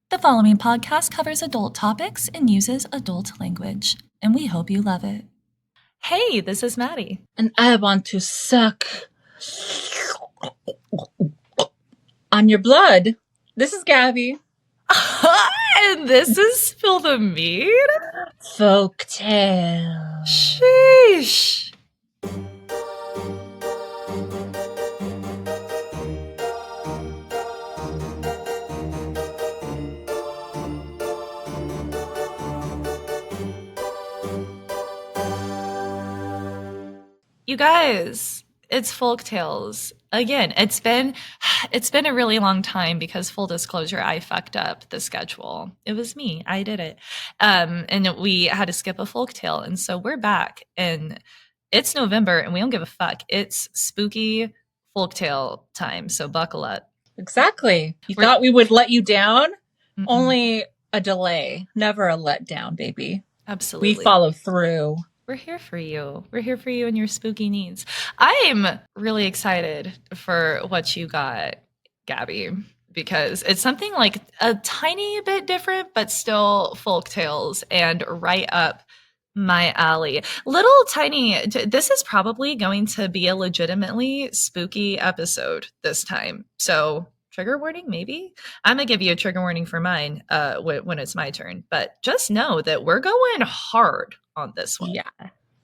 The following podcast covers adult topics and uses adult language, and we hope you love it. Hey, this is Maddie. And I want to suck on your blood. This is Gabby. And this is Spill the Mead. Folktale. Sheesh. You guys, it's Folktales. Again, it's been a really long time because, full disclosure, I fucked up the schedule. It was me. I did it. And we had to skip a folktale. And so we're back. And it's November and we don't give a fuck. It's spooky folktale time. So buckle up. Exactly. You thought we would let you down? Mm-mm. Only a delay. Never a letdown, baby. Absolutely. We follow through. We're here for you. We're here for you and your spooky needs. I'm really excited for what you got, Gabby, because it's something like a tiny bit different, but still folk tales and right up my alley. Little tiny, this is probably going to be a legitimately spooky episode this time. So trigger warning, maybe? I'm going to give you a trigger warning for mine when it's my turn. But just know that we're going hard on this one.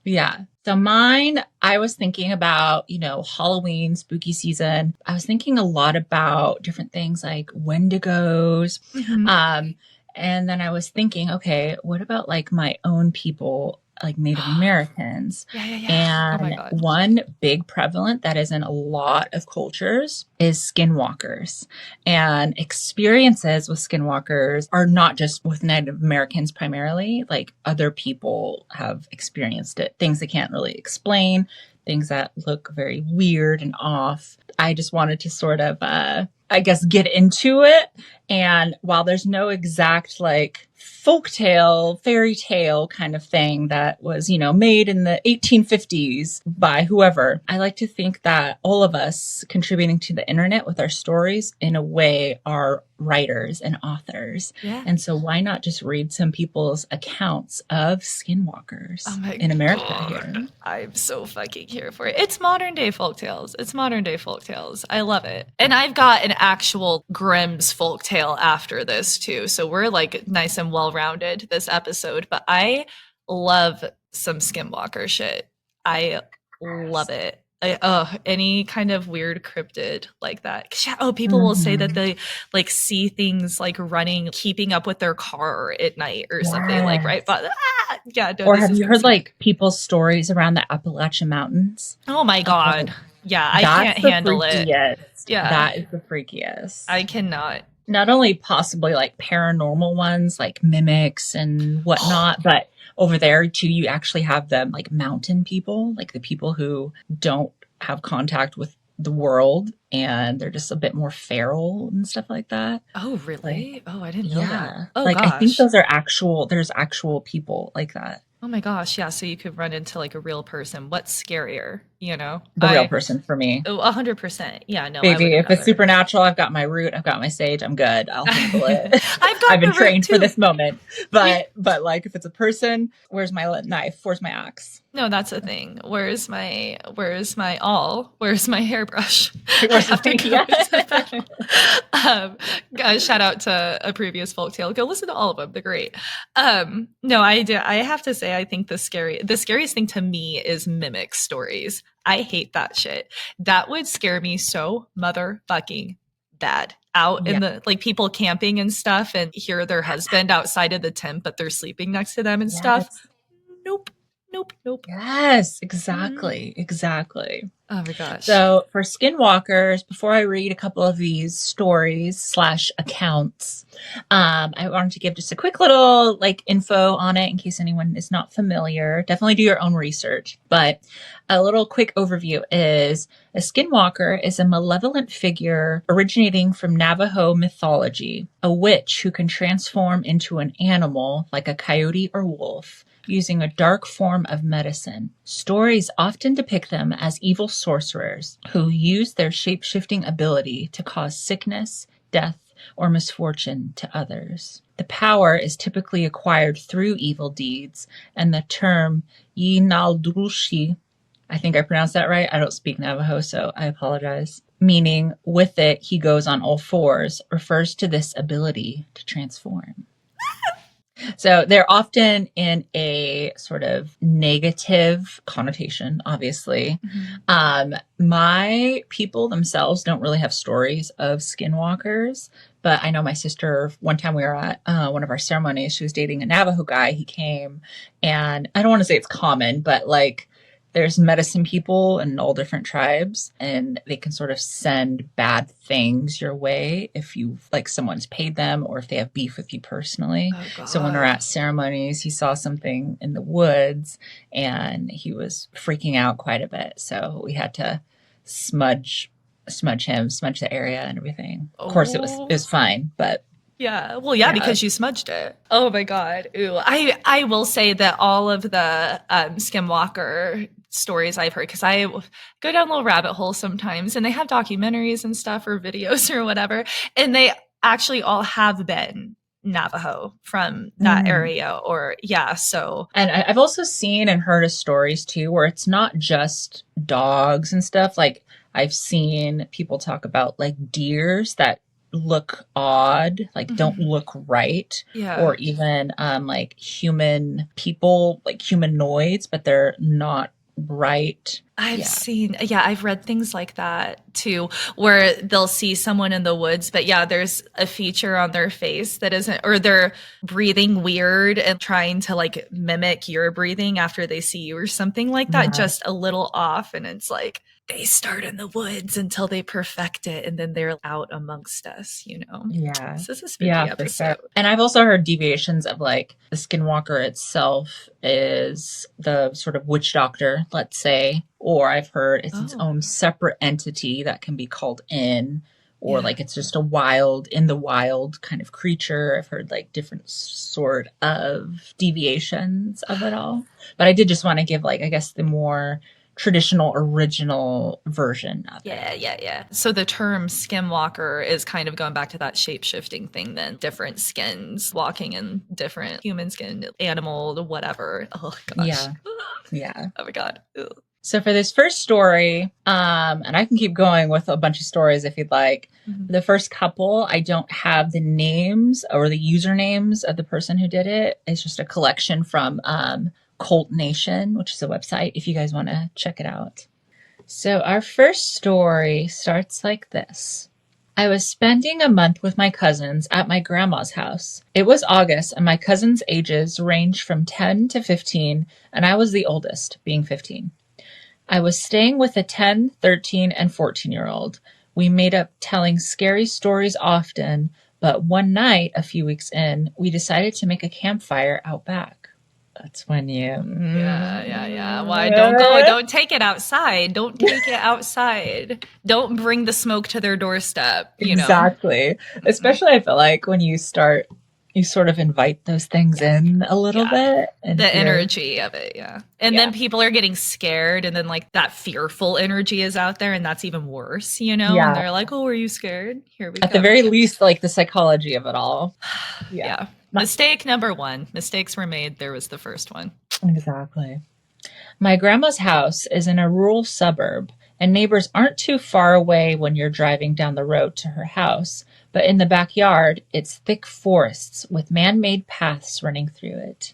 Yeah. So mine, I was thinking about, Halloween, spooky season. I was thinking a lot about different things like Wendigos. Mm-hmm. And then I was thinking, okay, what about like my own people, like Native Americans? Yeah. And one big prevalent that is in a lot of cultures is skinwalkers. And experiences with skinwalkers are not just with Native Americans primarily, like other people have experienced it. Things they can't really explain, things that look very weird and off. I just wanted to sort of, get into it. And while there's no exact like folktale, fairy tale kind of thing that was, made in the 1850s by whoever, I like to think that all of us contributing to the internet with our stories in a way are writers and authors. Yeah. And so why not just read some people's accounts of skinwalkers in America here? I'm so fucking here for it. It's modern day folktales. I love it. And I've got an actual Grimm's folktale after this too. So we're like nice and well-rounded this episode, but I love some skinwalker shit. I love it. Any kind of weird cryptid like that. People will say that they like see things like running, keeping up with their car at night or something like, right? But or have you heard like people's stories around the Appalachian Mountains? Oh my God. Yeah, I can't handle it. Yeah. That is the freakiest. I cannot. Not only possibly like paranormal ones like mimics and whatnot, but over there too, you actually have them like mountain people, like the people who don't have contact with the world and they're just a bit more feral and stuff like that. Oh, really? I didn't know that. Oh, gosh. I think there's actual people like that. Oh my gosh, yeah, so you could run into like a real person. What's scarier, The real person for me. 100%. Yeah, no. Baby, if it's supernatural, I've got my root, I've got my sage, I'm good. I'll handle it. I've been trained for this moment. But like if it's a person, where's my knife? Where's my axe? No, that's the thing. Where's my awl? Where's my hairbrush? Where's the guys, shout out to a previous folktale. Go listen to all of them. They're great. No, I have to say, I think the scariest thing to me is mimic stories. I hate that shit. That would scare me so motherfucking bad. Out in the like people camping and stuff and hear their husband outside of the tent, but they're sleeping next to them and stuff. Nope. Yes, exactly. Oh my gosh. So for skinwalkers, before I read a couple of these stories / accounts, I wanted to give just a quick little like info on it in case anyone is not familiar. Definitely do your own research, but a little quick overview is a skinwalker is a malevolent figure originating from Navajo mythology, a witch who can transform into an animal like a coyote or wolf, using a dark form of medicine. Stories often depict them as evil sorcerers who use their shape-shifting ability to cause sickness, death, or misfortune to others. The power is typically acquired through evil deeds, and the term Yinaldulshi, I think I pronounced that right. I don't speak Navajo, so I apologize. Meaning, with it, he goes on all fours, refers to this ability to transform. So they're often in a sort of negative connotation, obviously. My people themselves don't really have stories of skinwalkers, but I know my sister, one time we were at one of our ceremonies, she was dating a Navajo guy. He came, and I don't want to say it's common, but like there's medicine people in all different tribes, and they can sort of send bad things your way if you like someone's paid them or if they have beef with you personally. Oh, So when we're God. at ceremonies, he saw something in the woods and he was freaking out quite a bit. So we had to smudge the area and everything. Of course, it was fine, but Yeah. Well, yeah, because you smudged it. Oh my God. Ooh. I will say that all of the Skinwalker stories I've heard, because I go down little rabbit holes sometimes, and they have documentaries and stuff or videos or whatever, and they actually all have been Navajo from that area, or yeah. So, and I've also seen and heard of stories too where it's not just dogs and stuff. Like I've seen people talk about like deers that look odd, like don't look right, yeah. or even like human people, like humanoids, but they're not right. I've read things like that too, where they'll see someone in the woods, but yeah, there's a feature on their face that isn't, or they're breathing weird and trying to like mimic your breathing after they see you or something like that, just a little off. And it's like, they start in the woods until they perfect it, and then they're out amongst us, you know? Yeah. This is a spooky episode. Sure. And I've also heard deviations of like the skinwalker itself is the sort of witch doctor, let's say, or I've heard it's its own separate entity that can be called in, or like it's just in the wild kind of creature. I've heard like different sort of deviations of it all. But I did just want to give like, I guess the more traditional original version of it. Yeah. So the term skinwalker is kind of going back to that shape-shifting thing then. Different skins, walking in different human skin, animal, whatever. Oh gosh. Yeah. Oh my God. Ugh. So for this first story, and I can keep going with a bunch of stories if you'd like. The first couple, I don't have the names or the usernames of the person who did it. It's just a collection from Cult Nation, which is a website if you guys want to check it out. So our first story starts like this. I was spending a month with my cousins at my grandma's house. It was August, and my cousins' ages ranged from 10 to 15, and I was the oldest, being 15. I was staying with a 10, 13, and 14-year-old. We made up telling scary stories often, but one night, a few weeks in, we decided to make a campfire out back. That's when you... Yeah. Why? Don't take it outside. Don't take it outside. Don't bring the smoke to their doorstep, you know? Exactly. Especially I feel like when you start, you sort of invite those things in a little bit. And the energy of it, And then people are getting scared, and then like that fearful energy is out there, and that's even worse, you know? And they're like, oh, are you scared? Here we go. At the very least, like the psychology of it all. Yeah. Mistake number one. Mistakes were made. There was the first one. Exactly. My grandma's house is in a rural suburb, and neighbors aren't too far away when you're driving down the road to her house, but in the backyard, it's thick forests with man-made paths running through it.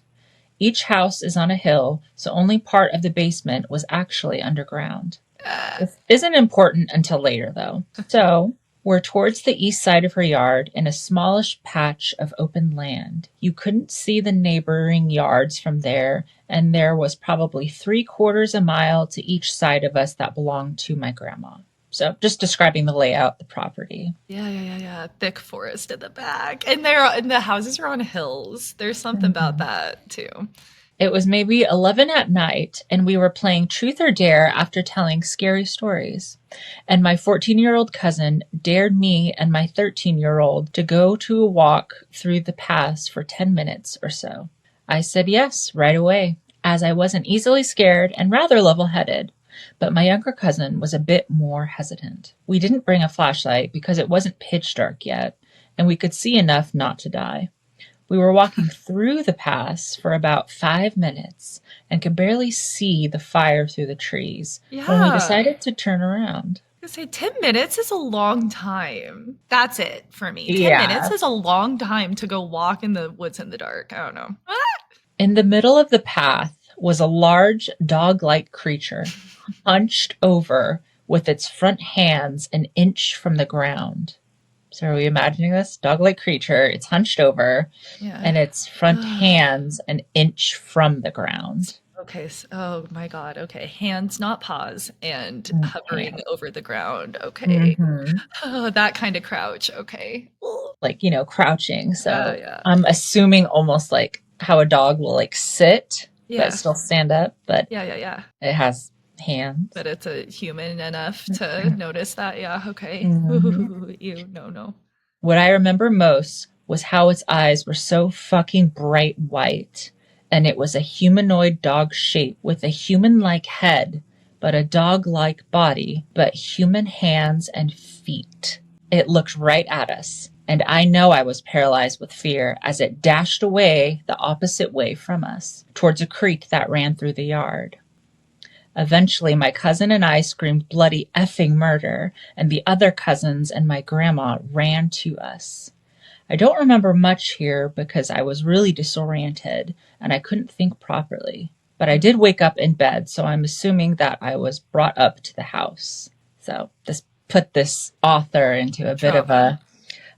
Each house is on a hill, so only part of the basement was actually underground. This isn't important until later, though. So we're towards the east side of her yard in a smallish patch of open land. You couldn't see the neighboring yards from there, and there was probably 3/4 a mile to each side of us that belonged to my grandma. So just describing the layout of the property. Yeah. Thick forest in the back. And the houses are on hills. There's something about that too. It was maybe 11 at night, and we were playing Truth or Dare after telling scary stories. And my 14-year-old cousin dared me and my 13-year-old to go to a walk through the paths for 10 minutes or so. I said yes right away, as I wasn't easily scared and rather level-headed. But my younger cousin was a bit more hesitant. We didn't bring a flashlight because it wasn't pitch dark yet, and we could see enough not to die. We were walking through the pass for about 5 minutes and could barely see the fire through the trees when we Yeah. decided to turn around. I was gonna say 10 minutes is a long time. That's it for me. 10 minutes Yeah. is a long time to go walk in the woods in the dark. I don't know. In the middle of the path was a large dog-like creature, hunched over with its front hands an inch from the ground. So are we imagining this? Dog-like creature, it's hunched over, Yeah. and its front hands an inch from the ground. Okay. Oh my God. Okay. Hands, not paws, and hovering Hand. over the ground. Okay. Mm-hmm. Oh, that kind of crouch. Okay. Like, crouching. Yeah. So Yeah. I'm assuming almost like how a dog will like sit, but Yeah. still stand up, but Yeah. Yeah. Yeah. it has hands. But it's a human enough to notice that. Yeah. Okay. Mhm. Ooh, ew. No. No. What I remember most was how its eyes were so fucking bright white, and it was a humanoid dog shape with a human-like head, but a dog-like body, but human hands and feet. It looked right at us, and I know I was paralyzed with fear as it dashed away the opposite way from us, towards a creek that ran through the yard. Eventually, my cousin and I screamed bloody effing murder, and the other cousins and my grandma ran to us. I don't remember much here because I was really disoriented and I couldn't think properly. But I did wake up in bed, so I'm assuming that I was brought up to the house. So this put this author into a bit of Trauma.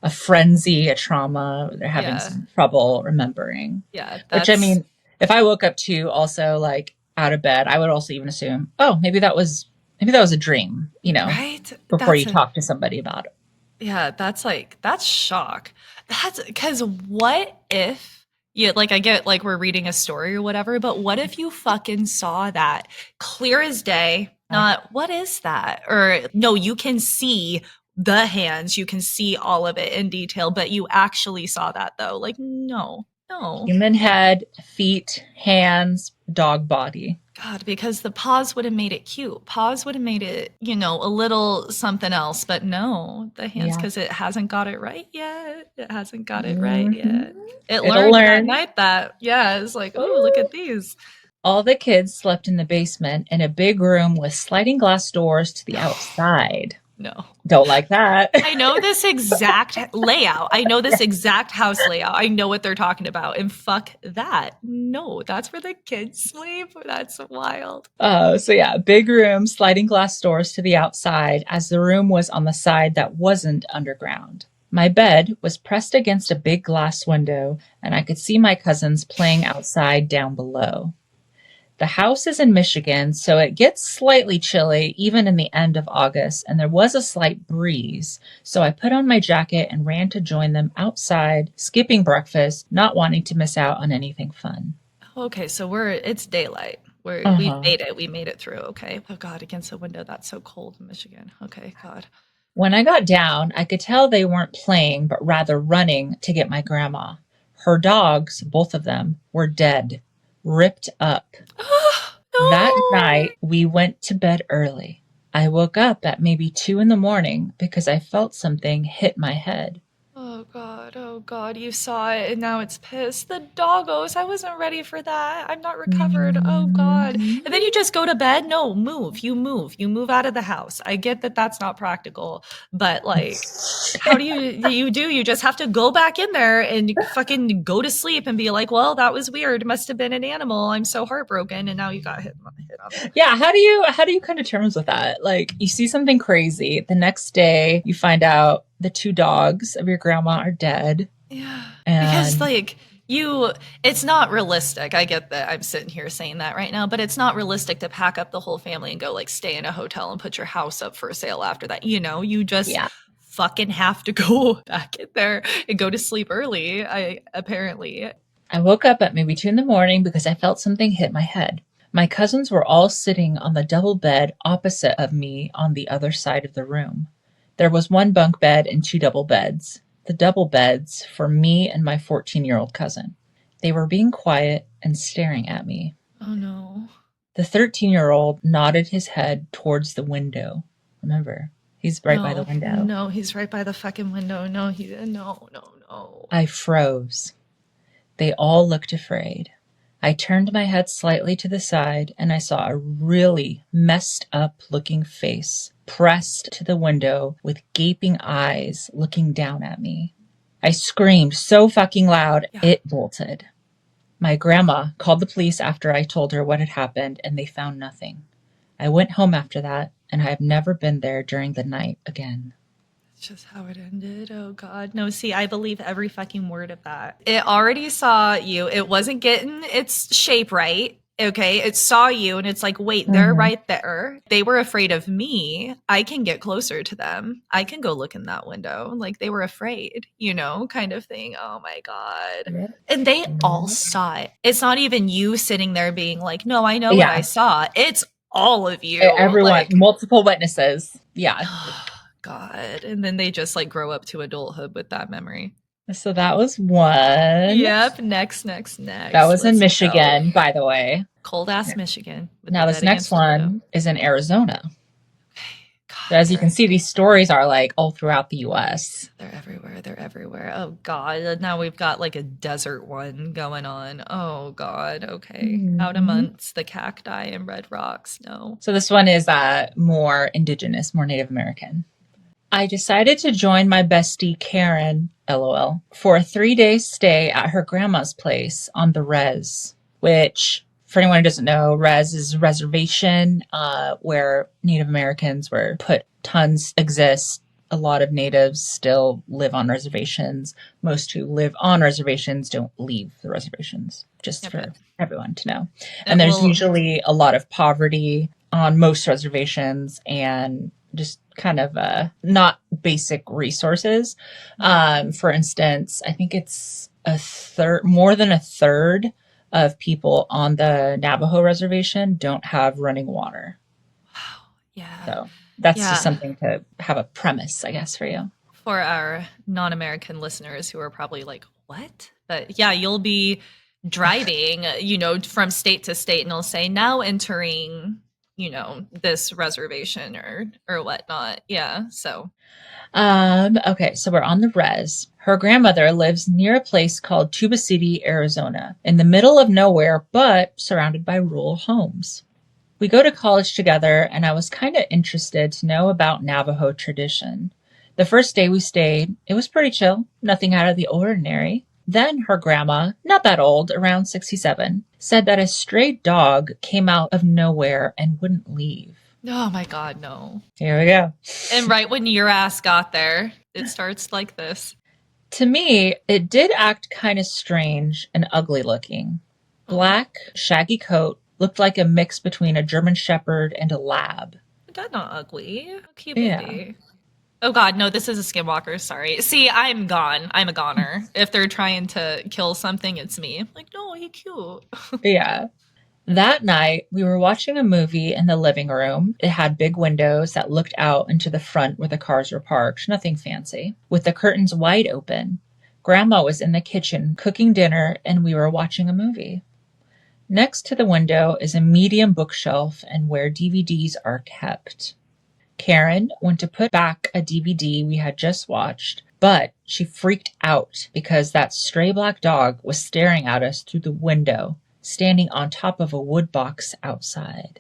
a frenzy, a trauma. They're having Yeah. some trouble remembering. Yeah. Which, I That's mean, if I woke up too also like out of bed, I would also even assume, oh, maybe that was a dream, right. before you talk to somebody about it. Yeah, that's shock. That's because what if you like I get like we're reading a story or whatever, but what if you fucking saw that clear as day? Not what is that? Or no, you can see the hands, you can see all of it in detail, but you actually saw that though. Like, no, no. Human head, feet, hands, dog body. God, because the paws would have made it cute. Paws would have made it, a little something else, but no, the hands, Yeah. because it hasn't got it right yet. It hasn't got it right Hmm. yet. It It'll learned that learn. night that, yeah, it's like, oh, look at these. All the kids slept in the basement in a big room with sliding glass doors to the outside. No. Don't like that. I know this exact layout. I know this exact house layout. I know what they're talking about. And fuck that. No, that's where the kids sleep. That's wild. So yeah, big room, sliding glass doors to the outside, as the room was on the side that wasn't underground. My bed was pressed against a big glass window, and I could see my cousins playing outside down below. The house is in Michigan, so it gets slightly chilly even in the end of August, and there was a slight breeze. So I put on my jacket and ran to join them outside, skipping breakfast, not wanting to miss out on anything fun. Okay, so it's daylight. We Uh-huh. made it. We made it through. Okay. Oh God, against the window. That's so cold in Michigan. Okay, God. When I got down, I could tell they weren't playing, but rather running to get my grandma. Her dogs, both of them, were dead, ripped up. That No. night, we went to bed early. I woke up at maybe 2 in the morning because I felt something hit my head. Oh God, you saw it and now it's pissed. The doggos, I wasn't ready for that. I'm not recovered. Oh God. Mhm. And then you just go to bed? No, move. You move. You move out of the house. I get that that's not practical, but like, how you just have to go back in there and fucking go to sleep and be like, well, that was weird. Must have been an animal. I'm so heartbroken. And now you got hit on the. Yeah, how do you come to terms with that? Like, you see something crazy, the next day you find out the two dogs of your grandma are dead. Yeah. Because And like it's not realistic. I get that I'm sitting here saying that right now, but it's not realistic to pack up the whole family and go like stay in a hotel and put your house up for sale after that. You just yeah, fucking have to go back in there and go to sleep early. Apparently. I woke up at maybe 2 in the morning because I felt something hit my head. My cousins were all sitting on the double bed opposite of me on the other side of the room. There was one bunk bed and two double beds. The double beds for me and my 14-year-old cousin. They were being quiet and staring at me. Oh no. The 13-year-old nodded his head towards the window. Remember, He's right by the No, window. no, he's right by the fucking window. No. I froze. They all looked afraid. I turned my head slightly to the side and I saw a really messed up looking face pressed to the window with gaping eyes looking down at me. I screamed so fucking loud, it bolted. My grandma called the police after I told her what had happened and they found nothing. I went home after that and I have never been there during the night again. Just how it ended. Oh God. No, see, I believe every fucking word of that. It already saw you. It wasn't getting its shape right. Okay. It saw you and it's like, wait, they're right there. They were afraid of me. I can get closer to them. I can go look in that window. Like they were afraid, kind of thing. Oh my God. Yeah. And they all saw it. It's not even you sitting there being like, no, I know what I saw. It's all of you. Everyone, like, multiple witnesses. Yeah. God. And then they just like grow up to adulthood with that memory. So that was one. Yep. Next. That was in Michigan, by the way. Cold ass Michigan. Now this next one is in Arizona. So as you can see, these stories are like all throughout the US. They're everywhere. Oh God. Now we've got like a desert one going on. Oh God. Okay. Out amongst the cacti and red rocks. No. So this one is more indigenous, more Native American. I decided to join my bestie Karen, LOL, for a 3-day stay at her grandma's place on the res, which, for anyone who doesn't know, res is reservation where Native Americans were put. Tons exist. A lot of natives still live on reservations. Most who live on reservations don't leave the reservations, just for everyone to know. And there's usually a lot of poverty on most reservations and just kind of not basic resources. For instance, I think it's more than a third of people on the Navajo reservation don't have running water. Wow. Yeah. So that's just something to have a premise, I guess, for you. For our non-American listeners who are probably like, what? But yeah, you'll be driving, from state to state and it'll say now entering this reservation or whatnot. Yeah. So. Okay. So we're on the res. Her grandmother lives near a place called Tuba City, Arizona, in the middle of nowhere, but surrounded by rural homes. We go to college together and I was kind of interested to know about Navajo tradition. The first day we stayed, it was pretty chill, nothing out of the ordinary. Then her grandma, not that old, around 67, said that a stray dog came out of nowhere and wouldn't leave. Oh my God, no. Here we go. And right when your ass got there, it starts like this. To me, it did act kind of strange and ugly looking. Black, shaggy coat, looked like a mix between a German Shepherd and a lab. That's not ugly. How cute baby. Oh God, no, this is a skinwalker. Sorry. See, I'm gone. I'm a goner. If they're trying to kill something, it's me. I'm like, no, he's cute. Yeah. That night, we were watching a movie in the living room. It had big windows that looked out into the front where the cars were parked. Nothing fancy. With the curtains wide open. Grandma was in the kitchen cooking dinner and we were watching a movie. Next to the window is a medium bookshelf and where DVDs are kept. Karen went to put back a DVD we had just watched, but she freaked out because that stray black dog was staring at us through the window, standing on top of a wood box outside.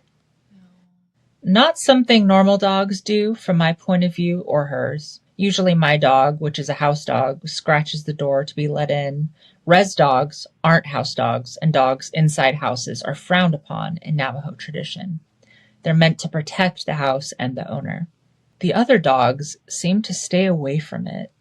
Not something normal dogs do from my point of view or hers. Usually my dog, which is a house dog, scratches the door to be let in. Res dogs aren't house dogs, and dogs inside houses are frowned upon in Navajo tradition. They're meant to protect the house and the owner. The other dogs seem to stay away from it.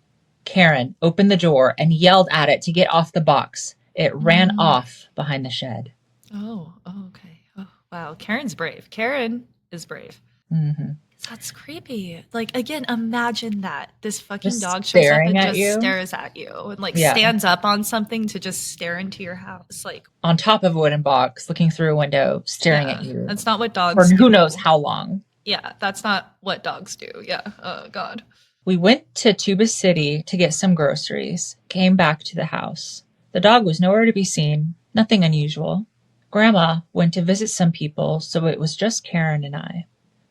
Karen opened the door and yelled at it to get off the box. It ran off behind the shed. Oh, okay. Oh, wow. Karen's brave. Karen is brave. Mm-hmm. That's creepy. Like, again, imagine that. This fucking Just dog shows up and just you. stares at you and stands up on something to just stare into your house. Like on top of a wooden box, looking through a window, staring at you. That's not what dogs do. For who knows how long. Yeah, that's not what dogs do. Yeah. Oh, God. We went to Tuba City to get some groceries, came back to the house. The dog was nowhere to be seen, nothing unusual. Grandma went to visit some people, so it was just Karen and I.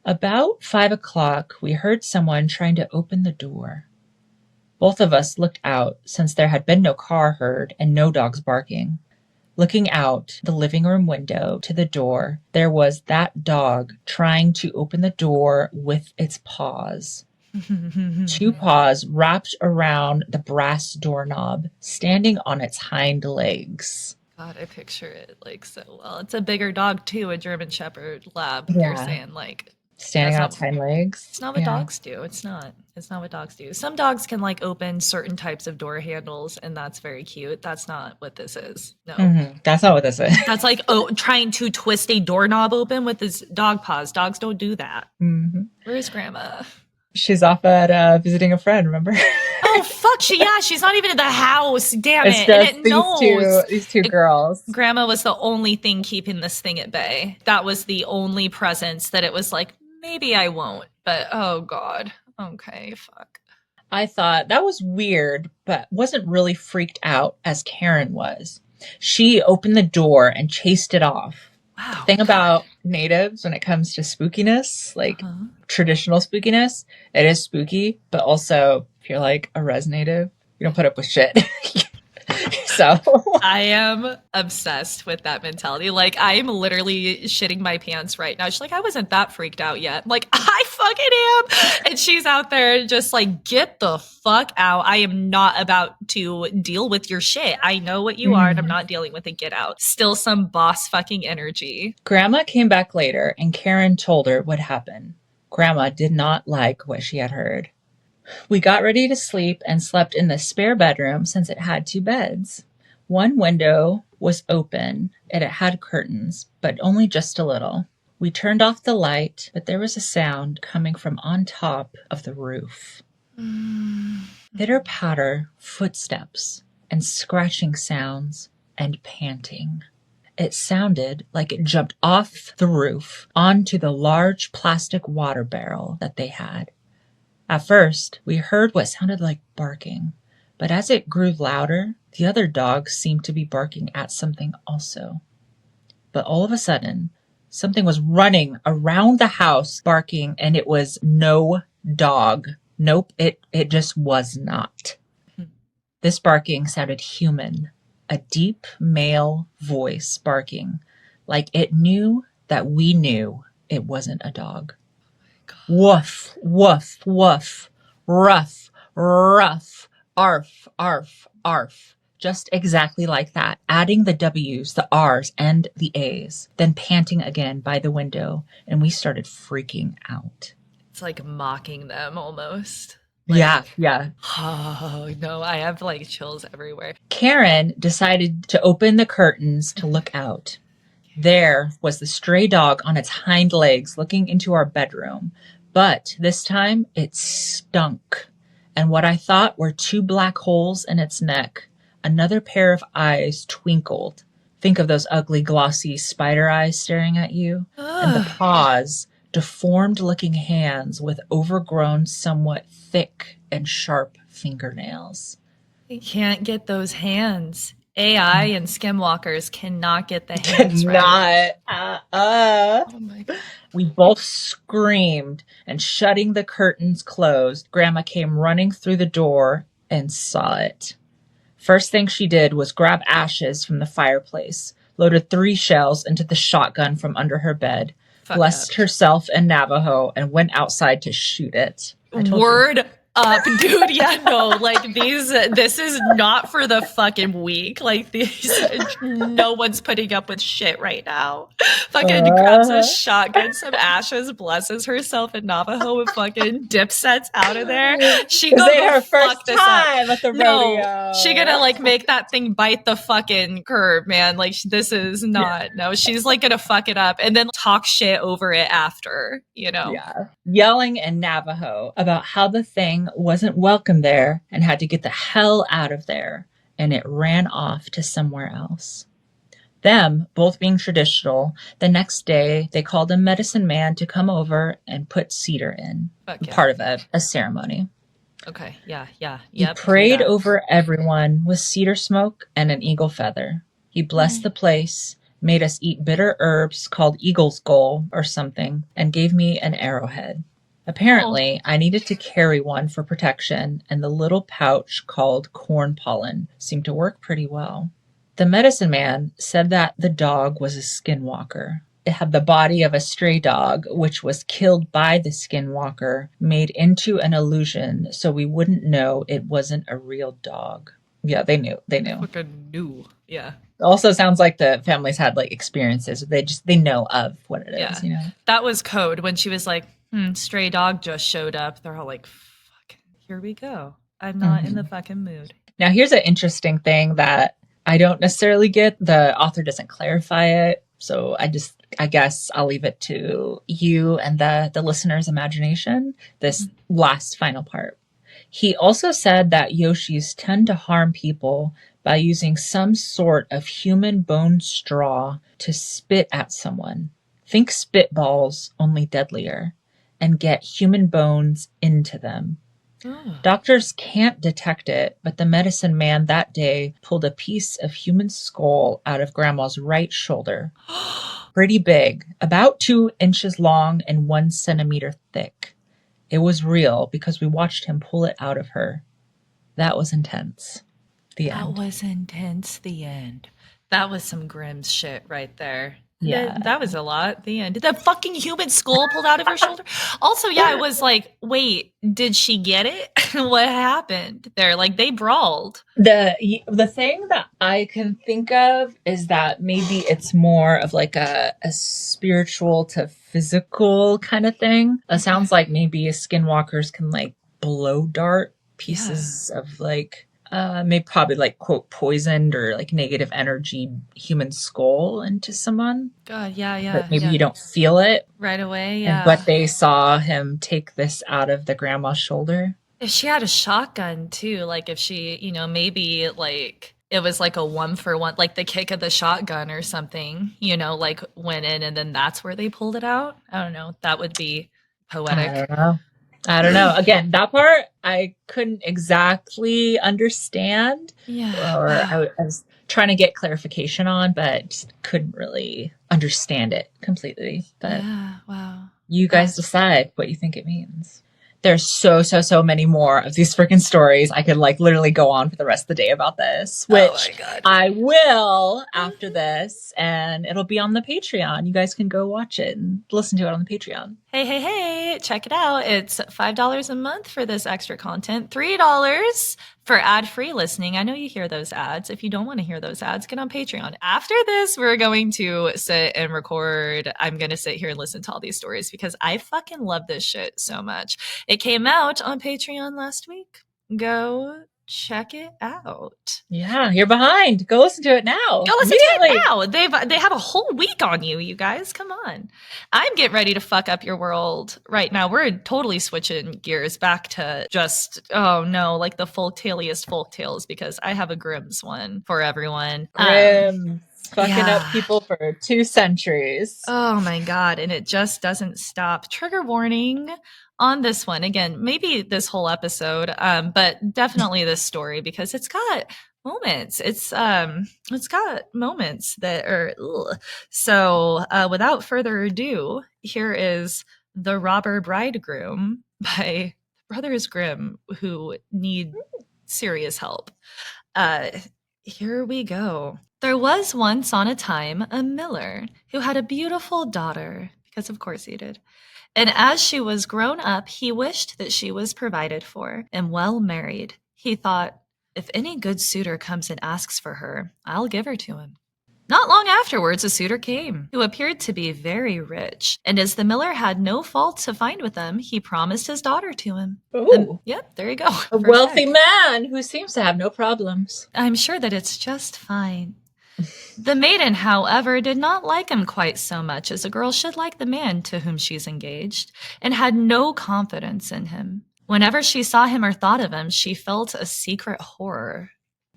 About 5 o'clock, we heard someone trying to open the door. Both of us looked out since there had been no car heard and no dogs barking. Looking out the living room window to the door, there was that dog trying to open the door with its paws. 2 paws wrapped around the brass doorknob, standing on its hind legs. God, I picture it like so well. It's a bigger dog too, a German Shepherd lab. You're Yeah. saying like Standing that's on not its hind legs. it's not what Yeah. dogs do. It's not. It's not what dogs do. Some dogs can like open certain types of door handles, and that's very cute. That's not what this is. No. That's not what this is. That's like trying to twist a doorknob open with his dog paws. Dogs don't do that. Where's Grandma? She's off at visiting a friend, remember? Oh fuck! She's not even in the house. Damn It's it! just And it knows. these two girls. Grandma was the only thing keeping this thing at bay. That was the only presence that it was like, maybe I won't. But oh god. Okay, fuck. I thought that was weird, but wasn't really freaked out as Karen was. She opened the door and chased it off. Wow. The thing about natives when it comes to spookiness, like traditional spookiness, it is spooky, but also if you're like a res native, you don't put up with shit. So I am obsessed with that mentality. Like, I'm literally shitting my pants right now. She's like, I wasn't that freaked out yet. I'm like, I fucking am. And she's out there just like, get the fuck out. I am not about to deal with your shit. I know what you are, and I'm not dealing with it. Get out. Still some boss fucking energy. Grandma came back later, and Karen told her what happened. Grandma did not like what she had heard. We got ready to sleep and slept in the spare bedroom since it had 2 beds. One window was open and it had curtains, but only just a little. We turned off the light, but there was a sound coming from on top of the roof. Pitter-patter footsteps and scratching sounds and panting. It sounded like it jumped off the roof onto the large plastic water barrel that they had. At first, we heard what sounded like barking, but as it grew louder, the other dogs seemed to be barking at something also. But all of a sudden, something was running around the house barking, and it was no dog. Nope, it just was not. This barking sounded human, a deep male voice barking, like it knew that we knew it wasn't a dog. Woof, woof, woof, ruff, ruff, arf, arf, arf. Just exactly like that, adding the W's, the R's, and the A's, then panting again by the window, and we started freaking out. It's like mocking them almost. Like, yeah. Oh, no, I have like chills everywhere. Karen decided to open the curtains to look out. There was the stray dog on its hind legs looking into our bedroom, but this time it stunk. And what I thought were 2 black holes in its neck, another pair of eyes twinkled. Think of those ugly, glossy spider eyes staring at you. And the paws, deformed-looking hands with overgrown, somewhat thick and sharp fingernails. You can't get those hands. AI and skinwalkers cannot get the hands right. Oh my God. We both screamed, and shutting the curtains closed, Grandma came running through the door and saw it. First thing she did was grab ashes from the fireplace, loaded 3 shells into the shotgun from under her bed, blessed herself in Navajo, and went outside to shoot it. Word up, dude. Yeah, no, like this is not for the fucking weak. Like no one's putting up with shit right now. Fucking grabs a shotgun, some ashes, blesses herself in Navajo, and fucking dipsets out of there. She gonna go her fuck first this time up. at the rodeo. She gonna like make that thing bite the fucking curb, man. Like this is not. No, she's like gonna fuck it up and then talk shit over it after. You know. Yeah. Yelling in Navajo about how the thing wasn't welcome there and had to get the hell out of there, and it ran off to somewhere else. Them both being traditional, the next day they called a medicine man to come over and put cedar in, part of a ceremony. Okay, yeah. He prayed over everyone with cedar smoke and an eagle feather. He blessed the place made us eat bitter herbs called eagle's gall or something, and gave me an arrowhead. Apparently, I needed to carry one for protection, and the little pouch called corn pollen seemed to work pretty well. The medicine man said that the dog was a skinwalker. It had the body of a stray dog, which was killed by the skinwalker, made into an illusion so we wouldn't know it wasn't a real dog. Yeah, they knew. They knew. Fucking knew. Yeah. Also sounds like the families had like experiences. They know of what it is, you know? That was code when she was like, stray dog just showed up. They're all like, fucking, here we go. I'm not in the fucking mood. Now, here's an interesting thing that I don't necessarily get. The author doesn't clarify it. So I guess I'll leave it to you and the listener's imagination, this last final part. He also said that Yoshis tend to harm people by using some sort of human bone straw to spit at someone. Think spitballs, only deadlier, and get human bones into them. Doctors can't detect it, but the medicine man that day pulled a piece of human skull out of Grandma's right shoulder. Pretty big, about 2 inches long and 1 centimeter thick. It was real because we watched him pull it out of her. That was intense. The end. That was intense. The end. That was some Grimm shit right there. Yeah. That was a lot. The end. Did that fucking human skull pulled out of her shoulder? Also, yeah, I was like, wait, did she get it? What happened there? Like, they brawled. The thing that I can think of is that maybe it's more of like a spiritual to physical kind of thing. It sounds like maybe skinwalkers can like blow dart pieces of like maybe probably like quote poisoned or like negative energy human skull into someone. God, yeah. But maybe you don't feel it right away. Yeah. But they saw him take this out of the grandma's shoulder. If she had a shotgun too, like if she, maybe like it was like a 1-for-1, like the kick of the shotgun or something, like went in and then that's where they pulled it out. I don't know. That would be poetic. I don't know. Again, that part I couldn't exactly understand. Yeah. Or I was trying to get clarification on, but just couldn't really understand it completely. But yeah, wow. You guys decide what you think it means. There's so many more of these freaking stories. I could like literally go on for the rest of the day about this, which I will after this, and it'll be on the Patreon. You guys can go watch it and listen to it on the Patreon. Hey, check it out. It's $5 a month for this extra content, $3 for ad-free listening. I know you hear those ads. If you don't want to hear those ads, get on Patreon. After this, we're going to sit and record. I'm going to sit here and listen to all these stories because I fucking love this shit so much. It came out on Patreon last week. Go check it out. Yeah, you're behind. Go listen to it now. Go listen to it now. They have a whole week on you guys. Come on. I'm getting ready to fuck up your world right now. We're totally switching gears back to just, like the folktaliest folk tales because I have a Grimm's one for everyone. Grimm. Fucking up people for 2 centuries. Oh my God. And it just doesn't stop. Trigger warning on this one. Again, maybe this whole episode, but definitely this story because it's got moments. It's got moments that are So without further ado, here is The Robber Bridegroom by Brothers Grimm, who need serious help. Here we go. There was once on a time a miller who had a beautiful daughter, because of course he did. And as she was grown up, he wished that she was provided for and well married. He thought, if any good suitor comes and asks for her, I'll give her to him. Not long afterwards, a suitor came, who appeared to be very rich. And as the miller had no fault to find with him, he promised his daughter to him. Ooh. Yep, there you go. A wealthy man who seems to have no problems. I'm sure that it's just fine. The maiden, however, did not like him quite so much as a girl should like the man to whom she's engaged, and had no confidence in him. Whenever she saw him or thought of him, she felt a secret horror.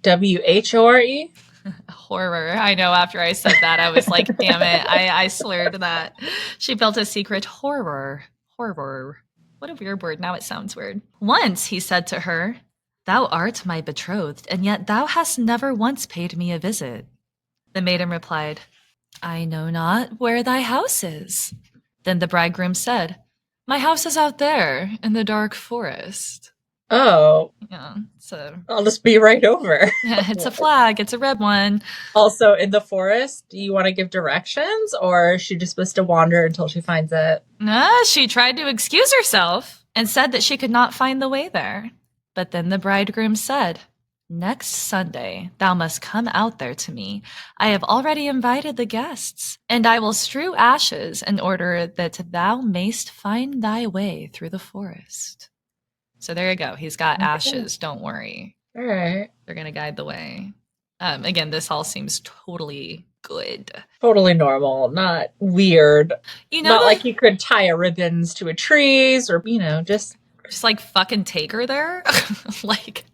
WHORE? Horror. I know after I said that, I was like, damn it, I slurred that. She felt a secret horror. Horror. What a weird word. Now it sounds weird. Once he said to her, "Thou art my betrothed, and yet thou hast never once paid me a visit." The maiden replied, I know not where thy house is. Then the bridegroom said, My house is out there in the dark forest. Oh, Yeah, so I'll just be right over. yeah, it's a flag. It's a red one. Also, in the forest, do you want to give directions, or is she just supposed to wander until she finds it? She tried to excuse herself and said that she could not find the way there. But then the bridegroom said, Next Sunday thou must come out there to me. I have already invited the guests, and I will strew ashes in order that thou mayst find thy way through the forest. So there you go. He's got Okay. ashes. Don't worry. All right. They're going to guide the way. Again, this all seems totally good. Totally normal, not weird. You know, not like you could tie a ribbons to a trees or, just like fucking take her there. Like,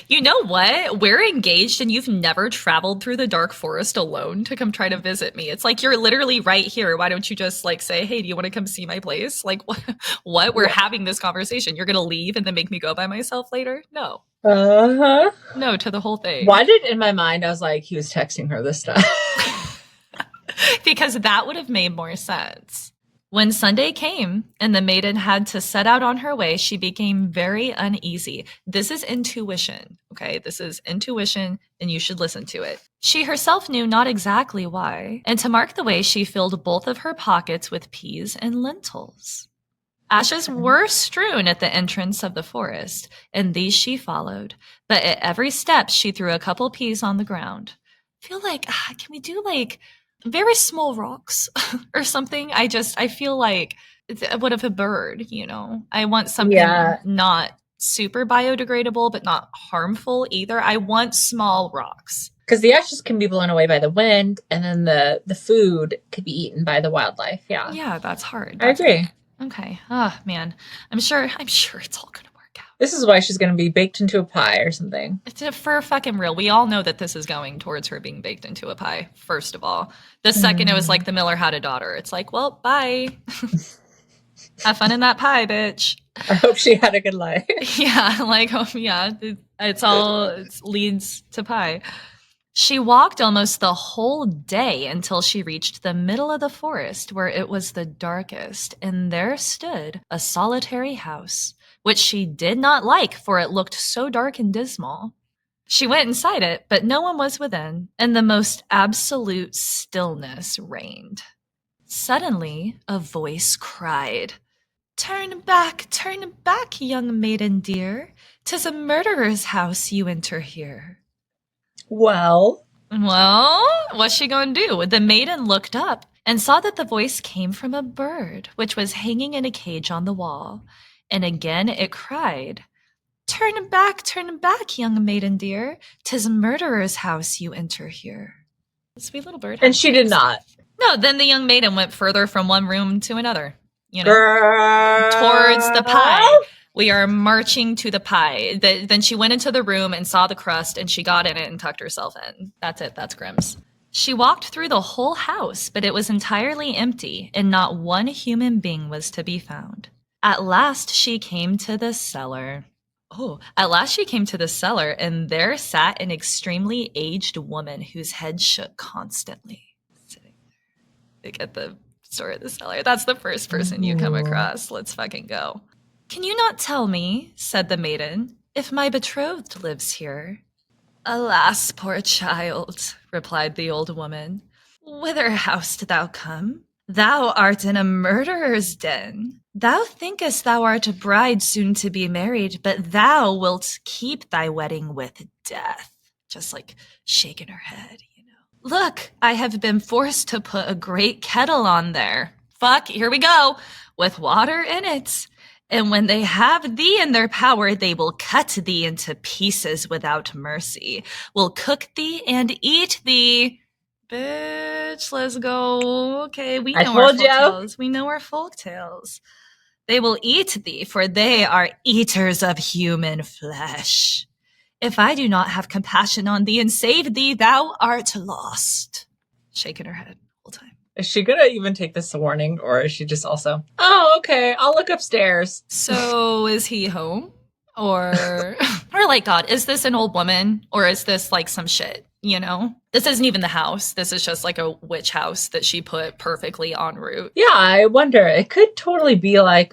you know what? We're engaged and you've never traveled through the dark forest alone to come try to visit me. It's like you're literally right here. Why don't you just like say, hey, do you want to come see my place? Like, what? We're having this conversation. You're going to leave and then make me go by myself later? No. Uh-huh. No to the whole thing. Why did in my mind I was like, he was texting her this stuff? Because that would have made more sense. When Sunday came and the maiden had to set out on her way, she became very uneasy. This is intuition, okay? This is intuition, and you should listen to it. She herself knew not exactly why, and to mark the way, she filled both of her pockets with peas and lentils. Ashes were strewn at the entrance of the forest, and these she followed, but at every step she threw a couple peas on the ground. I feel like, can we do like very small rocks or something? I feel like what if a bird, I want something not super biodegradable, but not harmful either. I want small rocks. Because the ashes can be blown away by the wind, and then the food could be eaten by the wildlife. Yeah. Yeah, that's hard. I agree. Okay. Oh, man. I'm sure it's all going to work out. This is why she's going to be baked into a pie or something. It's for fucking real. We all know that this is going towards her being baked into a pie, first of all. The second it was like the Miller had a daughter. It's like, well, bye. Have fun in that pie, bitch. I hope she had a good life. Yeah, like, yeah. It leads to pie. She walked almost the whole day until she reached the middle of the forest where it was the darkest, and there stood a solitary house, which she did not like, for it looked so dark and dismal. She went inside it, but no one was within, and the most absolute stillness reigned. Suddenly, a voice cried, turn back, young maiden dear. 'Tis a murderer's house you enter here." Well, what's she going to do? The maiden looked up and saw that the voice came from a bird, which was hanging in a cage on the wall. And again it cried, turn back, young maiden dear. 'Tis a murderer's house you enter here." The sweet little bird. And she did not. No, then the young maiden went further from one room to another, towards the pie. We are marching to the pie. Then she went into the room and saw the crust, and she got in it and tucked herself in. That's it. That's Grimm's. She walked through the whole house, but it was entirely empty, and not one human being was to be found. At last she came to the cellar. And there sat an extremely aged woman whose head shook constantly. Sitting there. They get the story of the cellar. That's the first person you come across. Let's fucking go. "Can you not tell me," said the maiden, "if my betrothed lives here?" "Alas, poor child," replied the old woman, "whither hast thou come? Thou art in a murderer's den. Thou thinkest thou art a bride soon to be married, but thou wilt keep thy wedding with death." Just like shaking her head, "Look, I have been forced to put a great kettle on there. Fuck, here we go. With water in it. And when they have thee in their power, they will cut thee into pieces without mercy, will cook thee and eat thee." Bitch, let's go. Okay, we know our folktales. We know our folktales. "They will eat thee, for they are eaters of human flesh. If I do not have compassion on thee and save thee, thou art lost." Shaking her head the whole time. Is she going to even take this as a warning, or is she just also, oh, okay, I'll look upstairs? So is he home? Or like, God, is this an old woman, or is this like some shit? you know? This isn't even the house. This is just like a witch house that she put perfectly en route. Yeah, I wonder. It could totally be like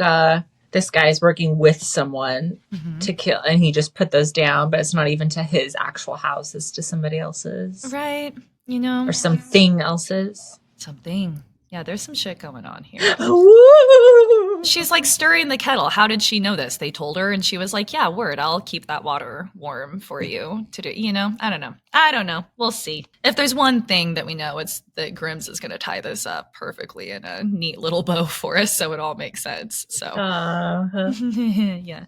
this guy's working with someone to kill, and he just put those down, but it's not even to his actual house, it's to somebody else's. Right. You know? Or something else's. Something. Yeah, there's some shit going on here. Woo! She's like stirring the kettle. How did she know this? They told her, and she was like, yeah, word, I'll keep that water warm for you to do, you know? I don't know. We'll see. If there's one thing that we know, it's that Grimm's is going to tie this up perfectly in a neat little bow for us so it all makes sense. So, yeah.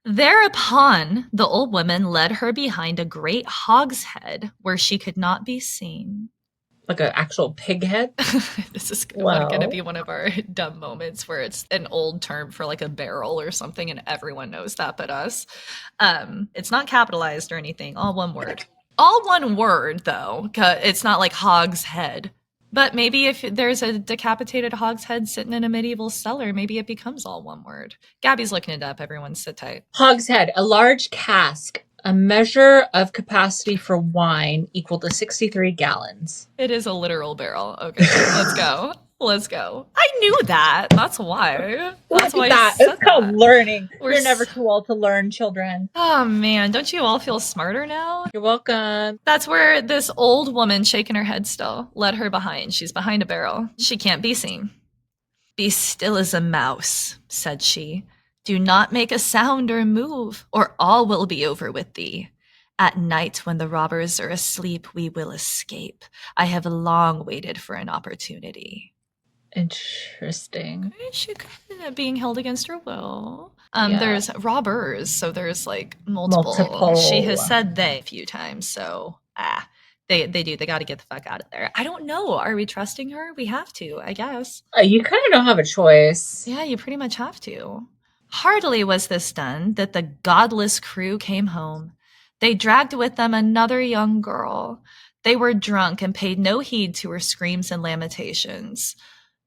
Thereupon, the old woman led her behind a great hogshead where she could not be seen. Like an actual pig head? This is going to be one of our dumb moments where it's an old term for like a barrel or something, and everyone knows that but us. It's not capitalized or anything. All one word. All one word, though. It's not like hog's head. But maybe if there's a decapitated hog's head sitting in a medieval cellar, maybe it becomes all one word. Gabby's looking it up. Everyone sit tight. Hogshead, a large cask. A measure of capacity for wine equal to 63 gallons. It is a literal barrel. Okay, let's go. Let's go. I knew that. That's why. That's why that. It's called learning. You're never too old to learn, children. Oh, man. Don't you all feel smarter now? You're welcome. That's where this old woman shaking her head still led her behind. She's behind a barrel. She can't be seen. Be still as a mouse, said she. Do not make a sound or move, or all will be over with thee. At night, when the robbers are asleep, we will escape. I have long waited for an opportunity. Interesting. She could end up being held against her will. There's robbers, so there's like multiple. She has said they a few times, so they do. They got to get the fuck out of there. I don't know. Are we trusting her? We have to, I guess. You kind of don't have a choice. Yeah, you pretty much have to. Hardly was this done that the godless crew came home. They dragged with them another young girl. They were drunk and paid no heed to her screams and lamentations.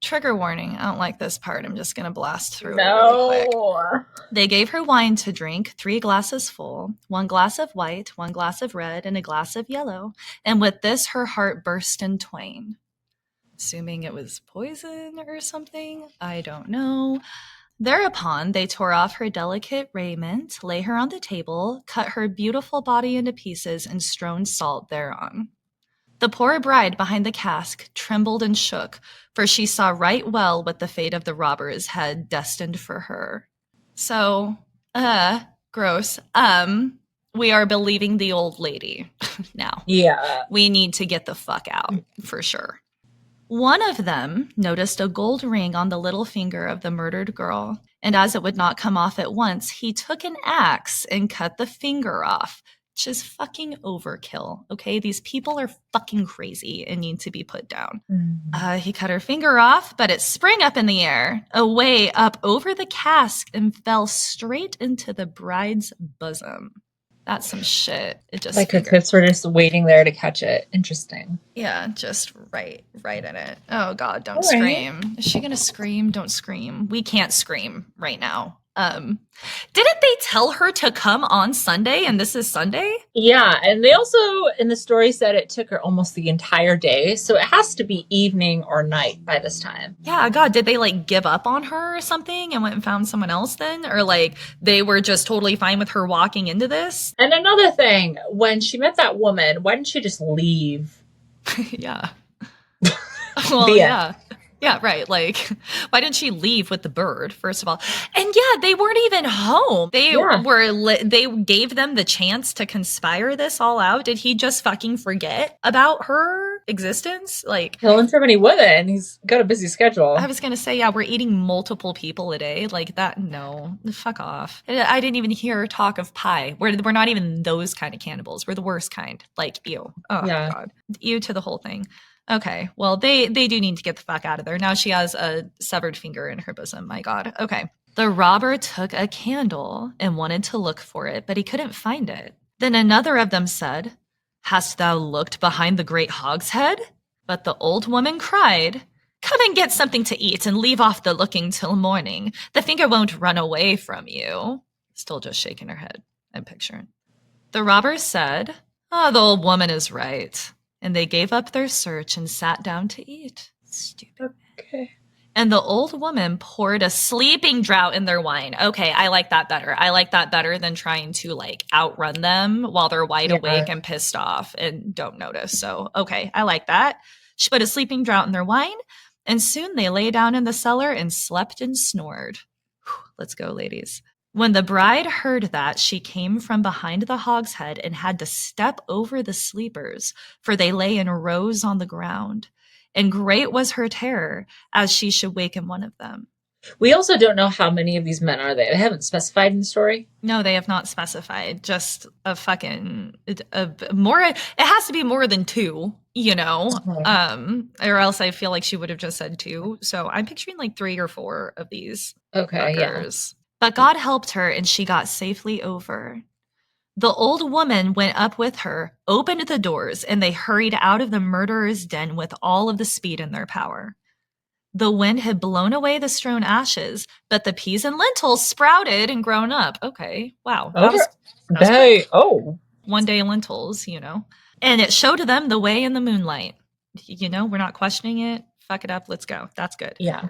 Trigger warning. I don't like this part. I'm just going to blast through it really quick. They gave her wine to drink, 3 glasses full, 1 glass of white, 1 glass of red, and a glass of yellow. And with this, her heart burst in twain. Assuming it was poison or something. I don't know. Thereupon, they tore off her delicate raiment, lay her on the table, cut her beautiful body into pieces, and strewn salt thereon. The poor bride behind the cask trembled and shook, for she saw right well what the fate of the robbers had destined for her. So, gross. We are believing the old lady now. Yeah. We need to get the fuck out, for sure. One of them noticed a gold ring on the little finger of the murdered girl, and as it would not come off at once, he took an axe and cut the finger off, which is fucking overkill, okay? These people are fucking crazy and need to be put down. He cut her finger off, but it sprang up in the air, away up over the cask, and fell straight into the bride's bosom. That's some shit. It just like her tits were just waiting there to catch it. Interesting. Yeah, just right in it. Oh God, don't scream. Is she gonna scream? Don't scream. We can't scream right now. Didn't they tell her to come on Sunday and this is Sunday? Yeah, and they also in the story said it took her almost the entire day, so it has to be evening or night by this time. Yeah, God, did they like give up on her or something and went and found someone else then? Or like they were just totally fine with her walking into this? And another thing, when she met that woman, why didn't she just leave? Yeah. Well, yeah. Yeah, right. Like, why didn't she leave with the bird, first of all? And yeah, they weren't even home. They they gave them the chance to conspire this all out. Did he just fucking forget about her existence? Like, well, I'm sure when he wouldn't. He's got a busy schedule. I was going to say, yeah, we're eating multiple people a day. Like that, no. Fuck off. I didn't even hear talk of pie. We're not even those kind of cannibals. We're the worst kind. Like, ew. Oh, yeah. God. Ew to the whole thing. Okay, well, they do need to get the fuck out of there. Now she has a severed finger in her bosom. My God. Okay. The robber took a candle and wanted to look for it, but he couldn't find it. Then another of them said, "Hast thou looked behind the great hogshead?" But the old woman cried, "Come and get something to eat and leave off the looking till morning. The finger won't run away from you." Still just shaking her head. I'm picturing. The robber said, Oh, the old woman is right. And they gave up their search and sat down to eat. Stupid. Okay. And the old woman poured a sleeping draught in their wine. Okay, I like that better. I like that better than trying to like outrun them while they're wide Yeah. awake and pissed off and don't notice. So, okay, I like that. She put a sleeping draught in their wine, and soon they lay down in the cellar and slept and snored. Whew, let's go, ladies. When the bride heard that, she came from behind the hogshead and had to step over the sleepers, for they lay in rows on the ground. And great was her terror as she should waken one of them. We also don't know how many of these men are they. They haven't specified in the story. No, they have not specified. Just a fucking more. It has to be more than two, you know, or else I feel like she would have just said two. So I'm picturing like 3 or 4 of these Okay, yeah. fuckers. But God helped her, and she got safely over. The old woman went up with her, opened the doors, and they hurried out of the murderer's den with all of the speed in their power. The wind had blown away the strewn ashes, but the peas and lentils sprouted and grown up. Okay, wow. That was quick. Oh. One day lentils, you know. And it showed them the way in the moonlight. You know, we're not questioning it. Fuck it up. Let's go. That's good. Yeah.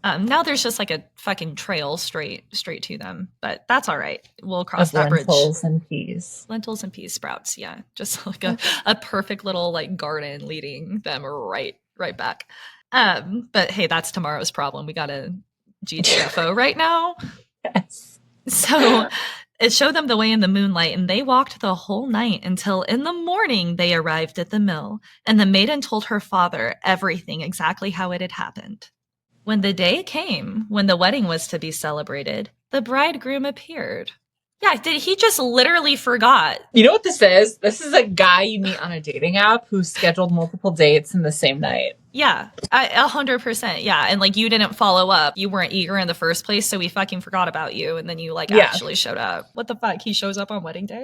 Now there's just like a fucking trail straight to them, but that's all right. We'll cross Of that bridge. lentils and peas. Lentils and peas sprouts, yeah. Just like a perfect little like garden leading them right back. But hey, that's tomorrow's problem. We got a GTFO right now. Yes. So it showed them the way in the moonlight, and they walked the whole night until in the morning they arrived at the mill, and the maiden told her father everything exactly how it had happened. When the day came, when the wedding was to be celebrated, the bridegroom appeared. Yeah, he just literally forgot. You know what this is? This is a guy you meet on a dating app who scheduled multiple dates in the same night. Yeah, 100%. Yeah, and like you didn't follow up. You weren't eager in the first place, so we fucking forgot about you, and then you like actually showed up. What the fuck? He shows up on wedding day?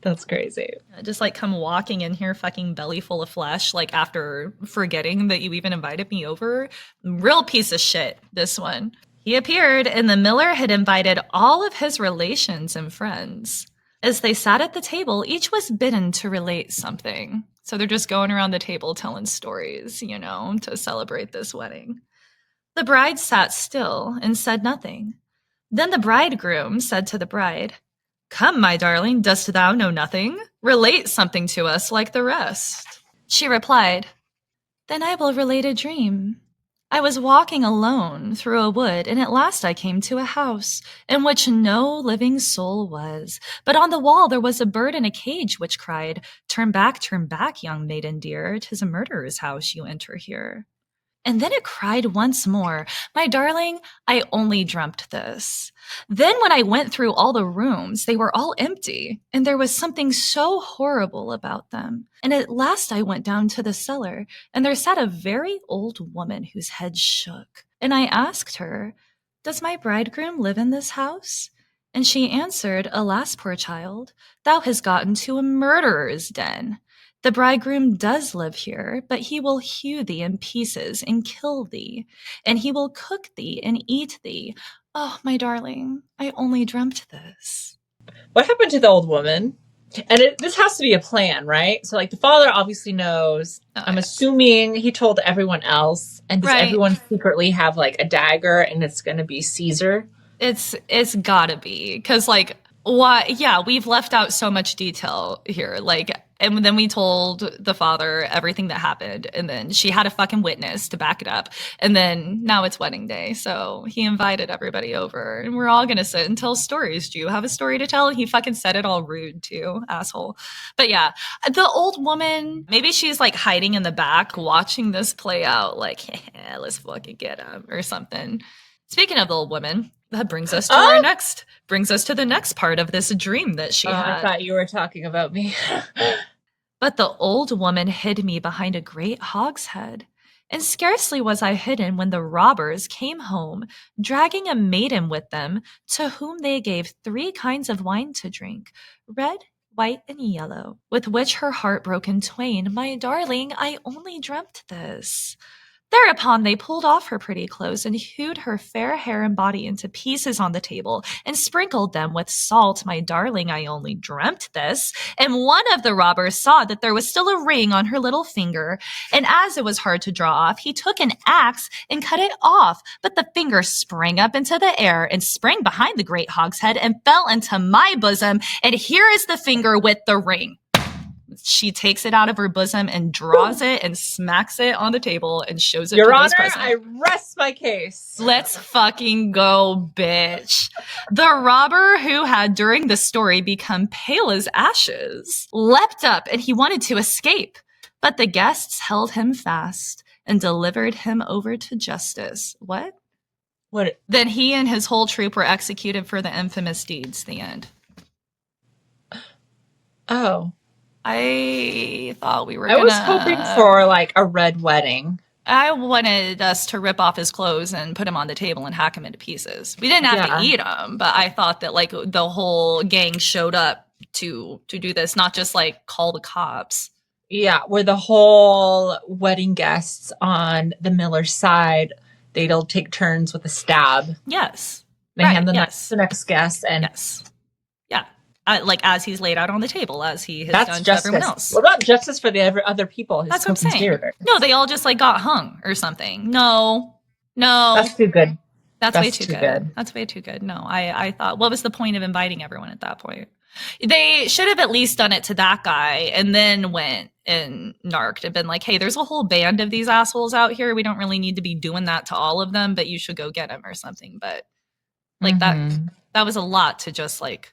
That's crazy. Just like come walking in here fucking belly full of flesh, like after forgetting that you even invited me over. Real piece of shit, this one. He appeared, and the miller had invited all of his relations and friends. As they sat at the table, each was bidden to relate something. So they're just going around the table telling stories, you know, to celebrate this wedding. The bride sat still and said nothing. Then the bridegroom said to the bride, "Come, my darling, dost thou know nothing? Relate something to us like the rest." She replied, "Then I will relate a dream. I was walking alone through a wood, and at last I came to a house in which no living soul was. But on the wall there was a bird in a cage which cried, 'Turn back, young maiden dear, 'tis a murderer's house you enter here.' And then it cried once more, 'My darling, I only dreamt this.' Then when I went through all the rooms, they were all empty, and there was something so horrible about them. And at last I went down to the cellar, and there sat a very old woman whose head shook. And I asked her, 'Does my bridegroom live in this house?' And she answered, 'Alas, poor child, thou hast gotten to a murderer's den. The bridegroom does live here, but he will hew thee in pieces and kill thee, and he will cook thee and eat thee. Oh, my darling, I only dreamt this.'" What happened to the old woman? And this has to be a plan, right? So, like, the father obviously knows. I'm assuming he told everyone else. And does everyone secretly have, like, a dagger, and it's going to be Caesar? It's gotta be. Because, like, why? Yeah, we've left out so much detail here. Like, and then we told the father everything that happened, and then she had a fucking witness to back it up. And then now it's wedding day, so he invited everybody over, and we're all gonna sit and tell stories. Do you have a story to tell? He fucking said it all rude too, asshole. But yeah, the old woman, maybe she's like hiding in the back watching this play out, like, yeah, let's fucking get him or something. Speaking of the old woman, that brings us to the next part of this dream that she had. I thought you were talking about me. But the old woman hid me behind a great hogshead, and scarcely was I hidden when the robbers came home, dragging a maiden with them, to whom they gave 3 kinds of wine to drink, red, white, and yellow, with which her heart broke in twain. My darling, I only dreamt this. Thereupon they pulled off her pretty clothes and hewed her fair hair and body into pieces on the table and sprinkled them with salt. My darling, I only dreamt this. And one of the robbers saw that there was still a ring on her little finger, and as it was hard to draw off, he took an axe and cut it off. But the finger sprang up into the air and sprang behind the great hogshead and fell into my bosom, and here is the finger with the ring. She takes it out of her bosom and draws it and smacks it on the table and shows it Your to Honor, those present. I rest my case. Let's fucking go, bitch. The robber, who had during the story become pale as ashes, leapt up and he wanted to escape, but the guests held him fast and delivered him over to justice. What? What? Then he and his whole troop were executed for the infamous deeds. The end. Oh. I thought we were I was hoping for like a red wedding. I wanted us to rip off his clothes and put him on the table and hack him into pieces. We didn't have to eat him, but I thought that like the whole gang showed up to do this, not just like call the cops. Yeah, where the whole wedding guests on the Miller's side, they'll take turns with a stab. Yes. They hand the next guest and yes. Yeah. Like as he's laid out on the table, as he has done justice. to everyone else. What about justice for the other people? That's what I'm saying. No, they all just like got hung or something. No. That's too good. That's way too good. That's way too good. No, I thought, what was the point of inviting everyone at that point? They should have at least done it to that guy and then went and narked and been like, hey, there's a whole band of these assholes out here. We don't really need to be doing that to all of them, but you should go get them or something. But like that was a lot to just like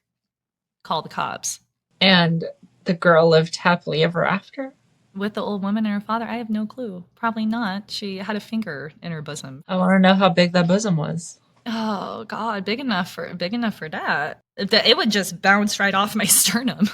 call the cops. And the girl lived happily ever after? With the old woman and her father? I have no clue. Probably not. She had a finger in her bosom. I want to know how big that bosom was. Oh God, big enough for that. It would just bounce right off my sternum.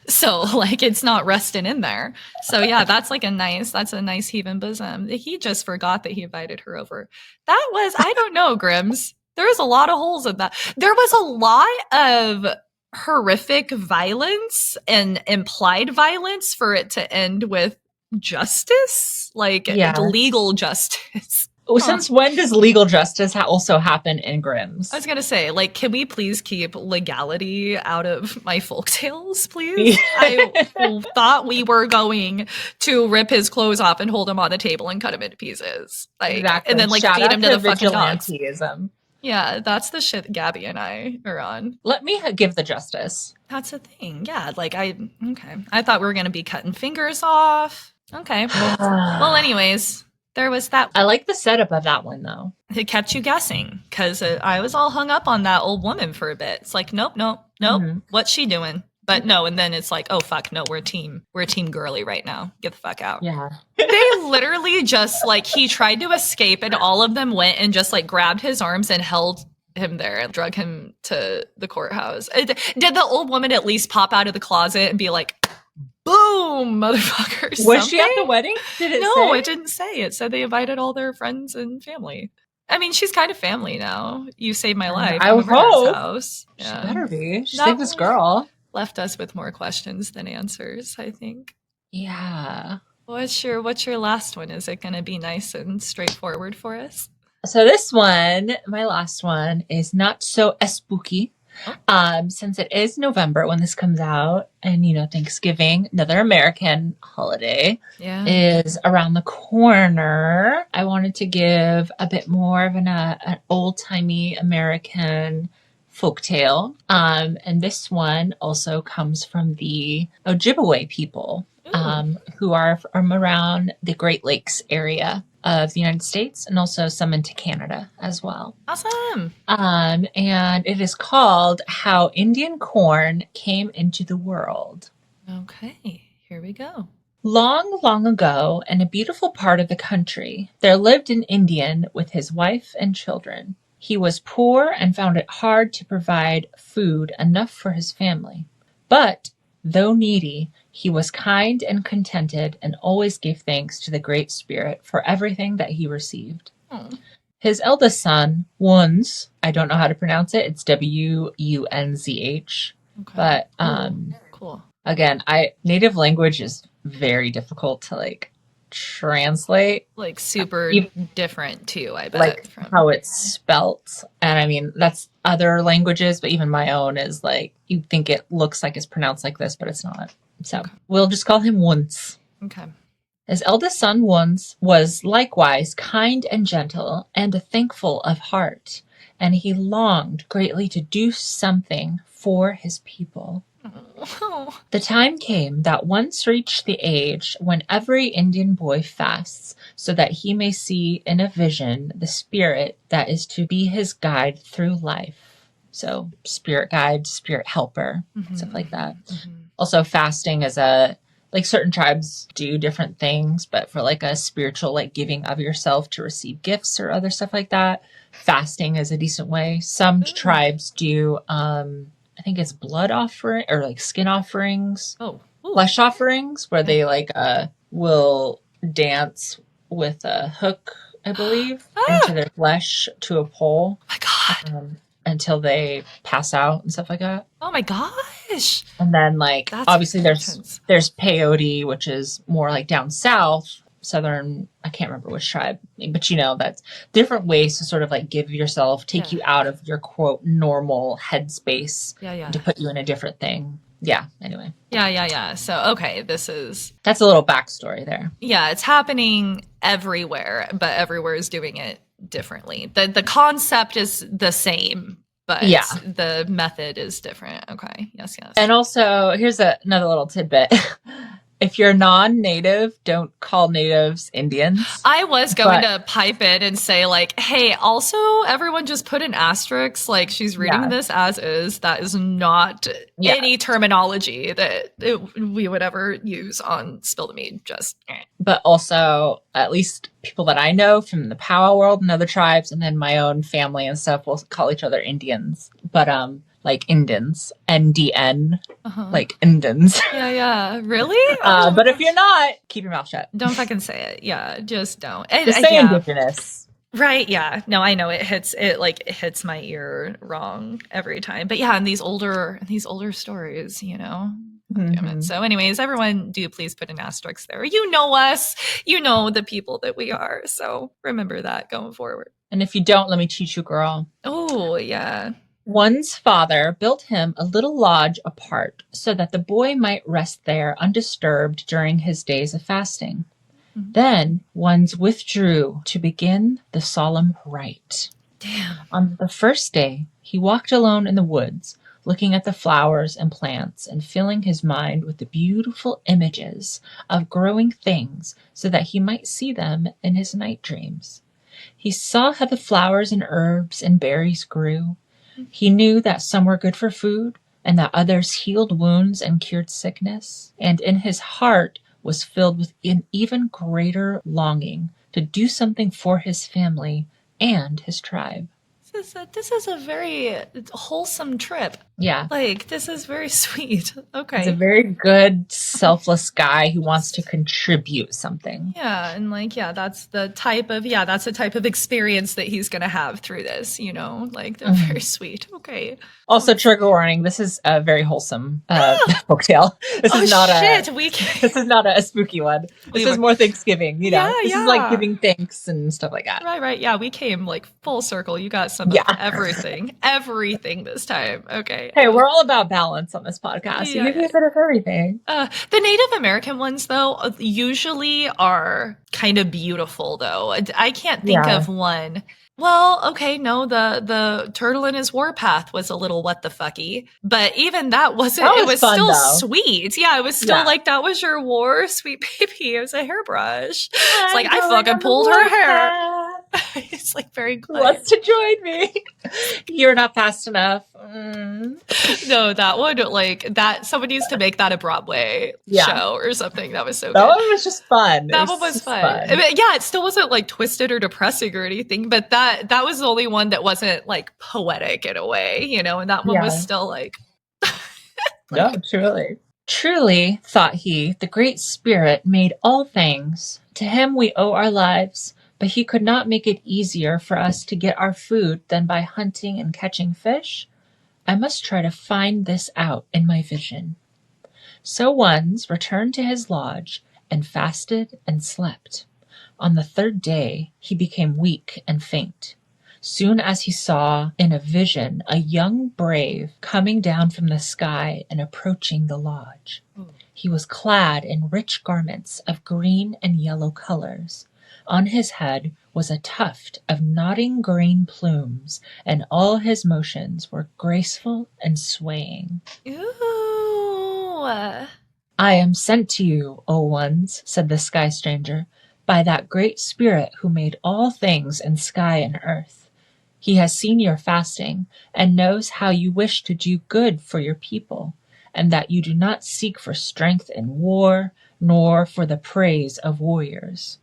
So like it's not resting in there. So yeah, that's a nice heaving bosom. He just forgot that he invited her over. That was, I don't know, Grimms. There was a lot of holes in that. There was a lot of horrific violence and implied violence for it to end with justice, like legal justice. Since when does legal justice also happen in Grimm's? I was going to say, like, can we please keep legality out of my folk tales, please? I thought we were going to rip his clothes off and hold him on the table and cut him into pieces. Like, exactly. And then, like, feed him to the fucking dogs. Yeah, that's the shit Gabby and I are on. Let me give the justice. That's the thing. Yeah, like, I thought we were going to be cutting fingers off. Okay. Well, anyways... There was that. I like the setup of that one, though. It kept you guessing because I was all hung up on that old woman for a bit. It's like, nope. Mm-hmm. What's she doing? But no, and then it's like, oh, fuck, no, we're a team girly right now. Get the fuck out. Yeah. They literally just, like, he tried to escape and all of them went and just, like, grabbed his arms and held him there and drug him to the courthouse. Did the old woman at least pop out of the closet and be like, boom, motherfucker. Was she at the wedding? Did it say? No, it didn't say. It said they invited all their friends and family. I mean, she's kind of family now. You saved my life. I hope. House. Yeah. She better be. She saved this girl. Left us with more questions than answers, I think. Yeah. What's your last one? Is it going to be nice and straightforward for us? So this one, my last one, is not so spooky. Since it is November when this comes out, and Thanksgiving, another American holiday, is around the corner, I wanted to give a bit more of an old-timey American folktale. And this one also comes from the Ojibwa people, who are from around the Great Lakes area of the United States, and also some into Canada as well. Awesome. And it is called How Indian Corn Came into the World. Okay, here we go. Long, long ago, in a beautiful part of the country, there lived an Indian with his wife and children. He was poor and found it hard to provide food enough for his family. But, though needy, he was kind and contented and always gave thanks to the Great Spirit for everything that he received. His eldest son, Wunz, I don't know how to pronounce it. It's Wunzh. Okay. But cool. Again, native language is very difficult to translate. Like super Even different too, I bet. like From how it's spelt. And I mean, that's other languages, but even my own is like, you think it looks like it's pronounced like this, but it's not. So Okay. we'll just call him Once. Okay. His eldest son, Once, was likewise kind and gentle and thankful of heart, and he longed greatly to do something for his people. Oh. The time came that Once reached the age when every Indian boy fasts so that he may see in a vision the spirit that is to be his guide through life. So spirit guide, spirit helper, stuff like that. Also fasting is like certain tribes do different things, but for like a spiritual like giving of yourself to receive gifts or other stuff like that, fasting is a decent way. Some tribes do I think it's blood offering or like skin offerings, flesh offerings, where they like will dance with a hook, I believe, into their flesh to a pole. Oh my God. Until they pass out and stuff like that. Oh my gosh. And then like That's obviously intense. there's peyote, which is more like down south, southern, I can't remember which tribe, but you know, that's different ways to sort of like give yourself, take you out of your quote normal headspace to put you in a different thing. Yeah, anyway. Yeah. So okay, that's a little backstory there. Yeah, it's happening everywhere, but everywhere is doing it differently. The concept is the same, but the method is different. Okay. Yes. And also, here's another little tidbit. If you're non-native, don't call natives Indians. I was going to pipe in and say like, hey, also everyone just put an asterisk. Like she's reading this as is. That is not any terminology that we would ever use on Spill the Mead. Just. But also, at least people that I know from the powwow world and other tribes, and then my own family and stuff will call each other Indians. But like Indans, NDN, like Indans. Yeah. Really? But if you're not, keep your mouth shut. Don't fucking say it. Yeah, just don't. Just say indigenous. Right, yeah. No, I know it hits my ear wrong every time. But yeah, in these older stories, you know. Damn it. So anyways, everyone do please put an asterisk there. You know us. You know the people that we are. So remember that going forward. And if you don't, let me teach you, girl. Oh, yeah. One's father built him a little lodge apart so that the boy might rest there undisturbed during his days of fasting. Then One's withdrew to begin the solemn rite. Damn. On the first day, he walked alone in the woods, looking at the flowers and plants and filling his mind with the beautiful images of growing things so that he might see them in his night dreams. He saw how the flowers and herbs and berries grew. He knew that some were good for food and that others healed wounds and cured sickness. And in his heart was filled with an even greater longing to do something for his family and his tribe. This is a very wholesome trip. Yeah. Like, this is very sweet. Okay. He's a very good, selfless guy who wants to contribute something. Yeah, and like, that's the type of experience that he's going to have through this, you know? Like, they're very sweet. Okay. Also, trigger warning, this is a very wholesome folktale. This is not a spooky one. This is more Thanksgiving, you know? This is like giving thanks and stuff like that. Right. Yeah, we came like full circle. You got some of everything this time. Okay. Hey, we're all about balance on this podcast. You give me a bit of everything. The Native American ones, though, usually are kind of beautiful, though. I can't think of one. Well, okay, no, the turtle in his warpath was a little what the fucky, but even that wasn't. It was fun, still sweet. Yeah, it was still like that was your war, sweet baby. It was a hairbrush. It's like I fucking pulled her hair. It's like very good. Wants to join me. You're not fast enough. No, that one, like that. Someone needs to make that a Broadway show or something. That was so good. That one was just fun. That one was fun. I mean, yeah, it still wasn't like twisted or depressing or anything, but that was the only one that wasn't like poetic in a way, you know, and that one was still like. No, truly. Truly, thought he, the Great Spirit made all things. To him we owe our lives. But he could not make it easier for us to get our food than by hunting and catching fish. I must try to find this out in my vision. So One's returned to his lodge and fasted and slept. On the third day he became weak and faint. Soon as he saw in a vision a young brave coming down from the sky and approaching the lodge. He was clad in rich garments of green and yellow colors. On his head was a tuft of nodding green plumes, and all his motions were graceful and swaying. Ooh. I am sent to you, O ones, said the sky stranger, by that great spirit who made all things in sky and earth. He has seen your fasting and knows how you wish to do good for your people, and that you do not seek for strength in war, nor for the praise of warriors.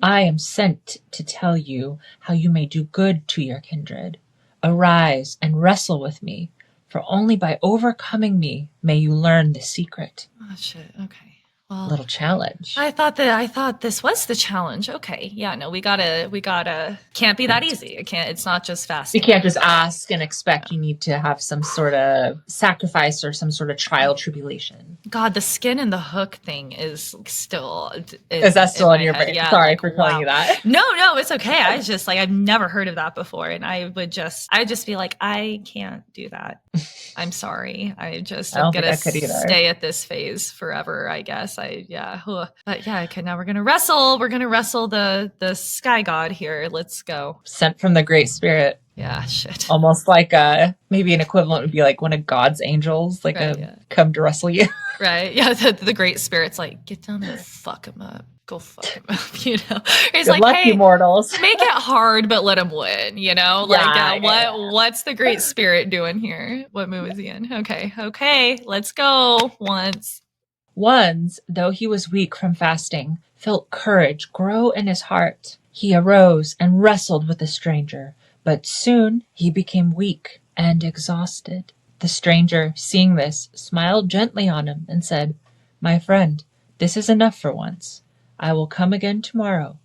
I am sent to tell you how you may do good to your kindred. Arise and wrestle with me, for only by overcoming me may you learn the secret. Oh shit. Okay. Well, Little challenge. I thought this was the challenge. Okay. Yeah, no, we gotta can't be that easy. It's not just fasting. You can't just ask and expect. You need to have some sort of sacrifice or some sort of trial tribulation. God, the skin and the hook thing is still Is that still in your brain? Yeah, Sorry for telling you that. No, it's okay. I just I've never heard of that before, and I'd just be like, I can't do that. I'm sorry. I'm gonna stay at this phase forever, I guess. But yeah, okay, now we're gonna wrestle. We're gonna wrestle the sky god here. Let's go. Sent from the great spirit. Yeah, shit. Almost like maybe an equivalent would be like one of God's angels, come to wrestle you. Right. Yeah. The great spirit's like, get down there and fuck him up. Go fuck him up. He's Good like, luck, hey, you mortals. Make it hard, but let him win. What's the great spirit doing here? What move is he in? Okay. Let's go. Once, though he was weak from fasting, felt courage grow in his heart. He arose and wrestled with the stranger, but soon he became weak and exhausted. The stranger, seeing this, smiled gently on him and said, "My friend, this is enough for once. I will come again tomorrow."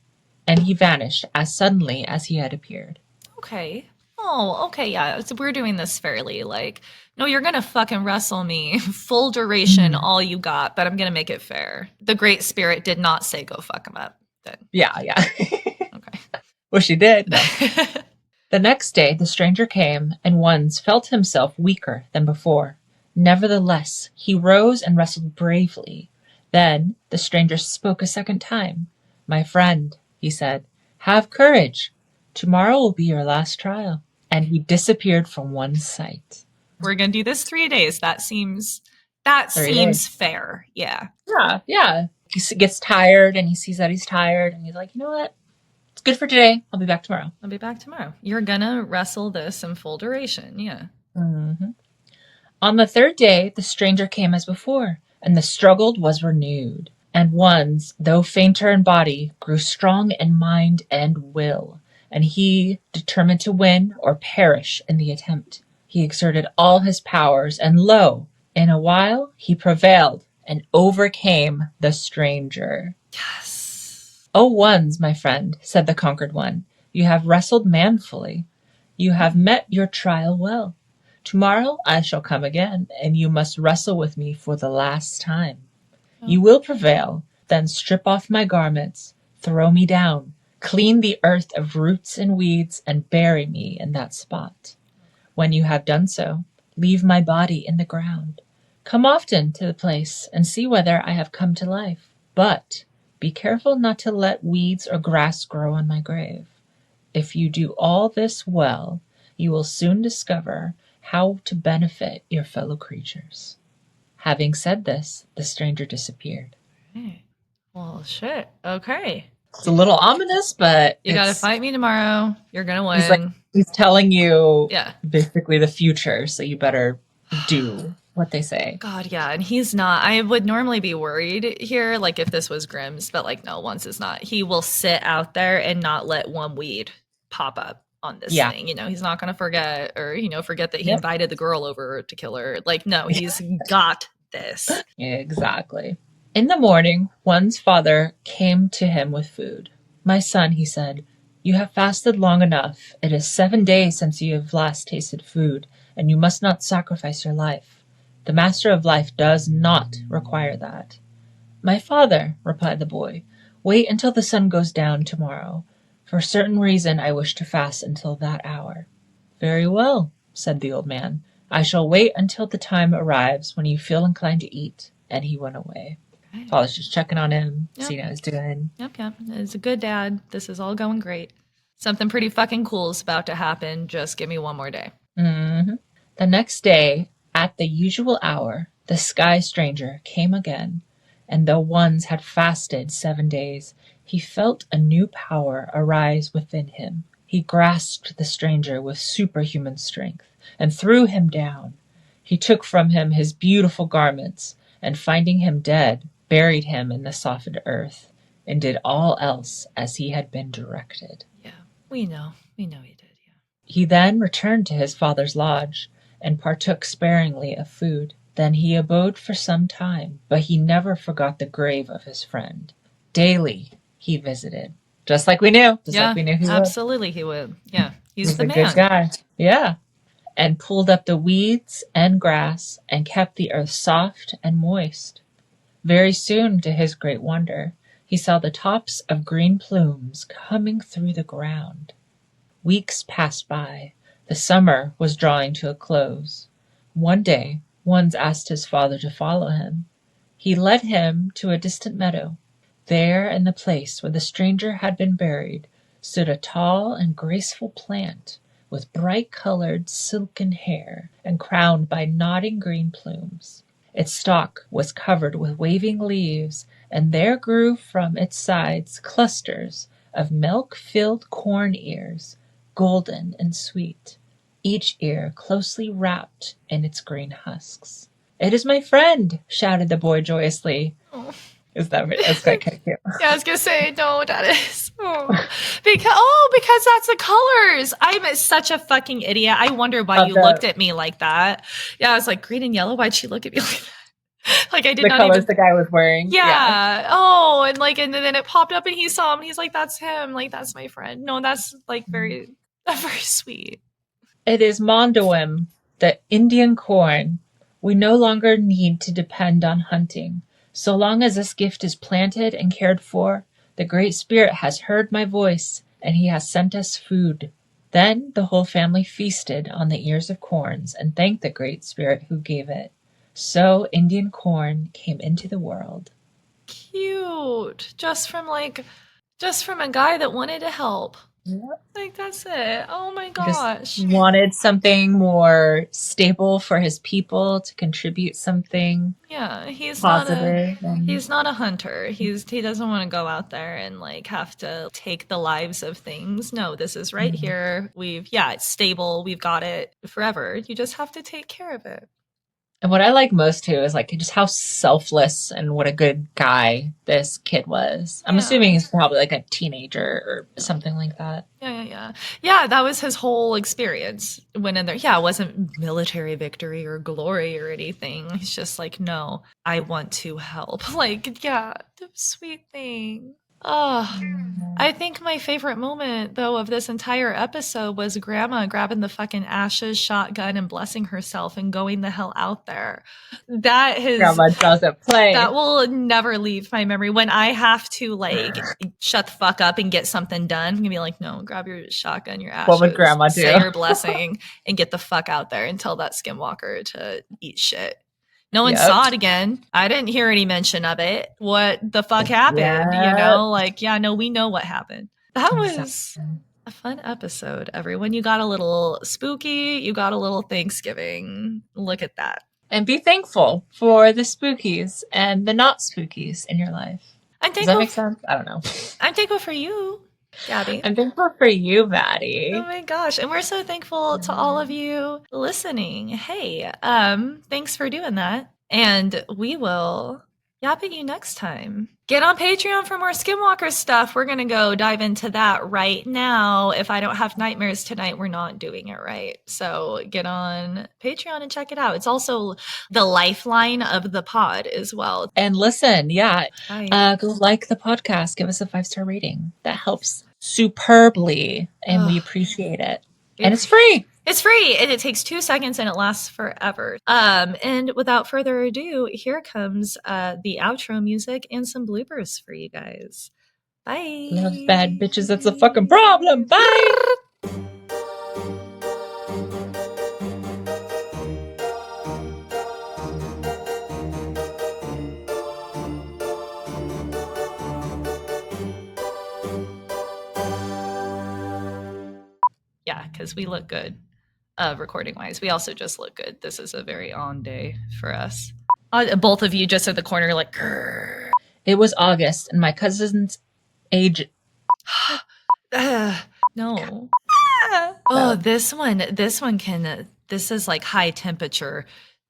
And he vanished as suddenly as he had appeared. Okay. Oh, okay, yeah. So we're doing this fairly no, you're gonna fucking wrestle me full duration, all you got, but I'm gonna make it fair. The great spirit did not say go fuck him up. Then. Yeah. Okay. Well, she did. No. The next day the stranger came, and once felt himself weaker than before. Nevertheless, he rose and wrestled bravely. Then the stranger spoke a second time. "My friend," he said, "have courage. Tomorrow will be your last trial." And he disappeared from one's sight. We're going to do this 3 days. That seems fair. Yeah. Yeah. He gets tired and he sees that he's tired and he's like, you know what? It's good for today. I'll be back tomorrow. You're going to wrestle this in full duration. Yeah. Mm-hmm. On the third day, the stranger came as before, and the struggle was renewed. And once, though fainter in body, grew strong in mind and will. And he, determined to win or perish in the attempt, he exerted all his powers, and lo, in a while he prevailed and overcame the stranger. Yes. "O ones, my friend," said the conquered one, "you have wrestled manfully. You have met your trial well. Tomorrow I shall come again, and you must wrestle with me for the last time. You will prevail. Then strip off my garments, throw me down, clean the earth of roots and weeds, and bury me in that spot. When you have done so, leave my body in the ground. Come often to the place and see whether I have come to life. But be careful not to let weeds or grass grow on my grave. If you do all this well, you will soon discover how to benefit your fellow creatures." Having said this, the stranger disappeared. Hey. Well, shit. Okay. It's a little ominous, but you gotta fight me tomorrow. You're gonna win. He's telling you basically the future, so you better do what they say. God, yeah. And he's not. I would normally be worried here, if this was Grimm's, but no, once it's not. He will sit out there and not let one weed pop up on this thing. He's not gonna forget forget that he invited the girl over to kill her. No, he's got this. Exactly. In the morning, one's father came to him with food. "My son," he said, "you have fasted long enough. It is 7 days since you have last tasted food, and you must not sacrifice your life. The master of life does not require that." My father, replied the boy, wait until the sun goes down tomorrow. For a certain reason I wish to fast until that hour. Very well, said the old man. I shall wait until the time arrives when you feel inclined to eat. And he went away. Okay. Father's just checking on him, Yep. seeing how he's doing. Yep. It's a good dad. This is all going great. Something pretty fucking cool is about to happen. Just give me one more day. Mm-hmm. The next day, at the usual hour, the sky stranger came again, and though once had fasted 7 days, he felt a new power arise within him. He grasped the stranger with superhuman strength and threw him down. He took from him his beautiful garments, and finding him dead, buried him in the softened earth, and did all else as he had been directed. Yeah, we know he did. Yeah. He then returned to his father's lodge, and partook sparingly of food. Then he abode for some time, but he never forgot the grave of his friend. Daily he visited, just like we knew. Like we knew he would. Absolutely he would. Yeah, he's the a man. Good guy. Yeah. And pulled up the weeds and grass, and kept the earth soft and moist. Very soon, to his great wonder, he saw the tops of green plumes coming through the ground. Weeks passed by. The summer was drawing to a close. One day, Ones asked his father to follow him. He led him to a distant meadow. There, in the place where the stranger had been buried, stood a tall and graceful plant, with bright-colored silken hair and crowned by nodding green plumes. Its stalk was covered with waving leaves, and there grew from its sides clusters of milk-filled corn ears, golden and sweet, each ear closely wrapped in its green husks. It is my friend, shouted the boy joyously. Oh. That's quite cute. Yeah, I was gonna say no. That is because that's the colors. I'm such a fucking idiot. I wonder why you looked at me like that. Yeah, I was like green and yellow. Why'd she look at me like that? Like I did not the colors even. The guy was wearing. Yeah. Oh, and then it popped up and he saw him and he's like, "That's him. Like that's my friend." No, that's like very sweet. It is Mondoim, the Indian corn. We no longer need to depend on hunting. So long as this gift is planted and cared for, the Great Spirit has heard my voice, and he has sent us food. Then the whole family feasted on the ears of corns and thanked the Great Spirit who gave it. So Indian corn came into the world. Cute. Just from a guy that wanted to help. Yep. Like that's it. Oh my gosh. Just wanted something more stable for his people to contribute something. Yeah, he's positive. Not a hunter. He doesn't want to go out there and like have to take the lives of things. No, this is right here. It's stable. We've got it forever. You just have to take care of it. And what I like most too is like just how selfless and what a good guy this kid was. I'm assuming he's probably like a teenager or something like that. Yeah. Yeah, that was his whole experience. Went in there. Yeah, it wasn't military victory or glory or anything. He's just like, no, I want to help. Like, yeah, the sweet thing. Oh, I think my favorite moment, though, of this entire episode was Grandma grabbing the fucking ashes shotgun and blessing herself and going the hell out there. Grandma doesn't play. That will never leave my memory. When I have to, like, shut the fuck up and get something done, I'm going to be like, no, grab your shotgun, your ashes. What would Grandma do? Say your blessing and get the fuck out there and tell that skinwalker to eat shit. No one saw it again. I didn't hear any mention of it. What the fuck happened? We know what happened. That was a fun episode, everyone. You got a little spooky. You got a little Thanksgiving. Look at that. And be thankful for the spookies and the not spookies in your life. Does that make sense? I don't know. I'm thankful for you, Gabby. I'm thankful for you, Maddie. Oh my gosh. And we're so thankful to all of you listening. Hey, thanks for doing that. And we will yap at you next time. Get on Patreon for more Skinwalker stuff. We're going to go dive into that right now. If I don't have nightmares tonight, we're not doing it right. So get on Patreon and check it out. It's also the lifeline of the pod as well. And listen, go like the podcast. Give us a 5-star rating. That helps superbly, and we appreciate it. And it's free. It's free and it takes 2 seconds and it lasts forever. And without further ado, here comes the outro music and some bloopers for you guys. Bye. Love bad bitches. That's a fucking problem. Bye. Yeah, because we look good recording wise. We also just look good. This is a very on day for us. Both of you just at the corner, like, grrr. It was August and my cousin's age. No. Oh, this one can, this is like high temperature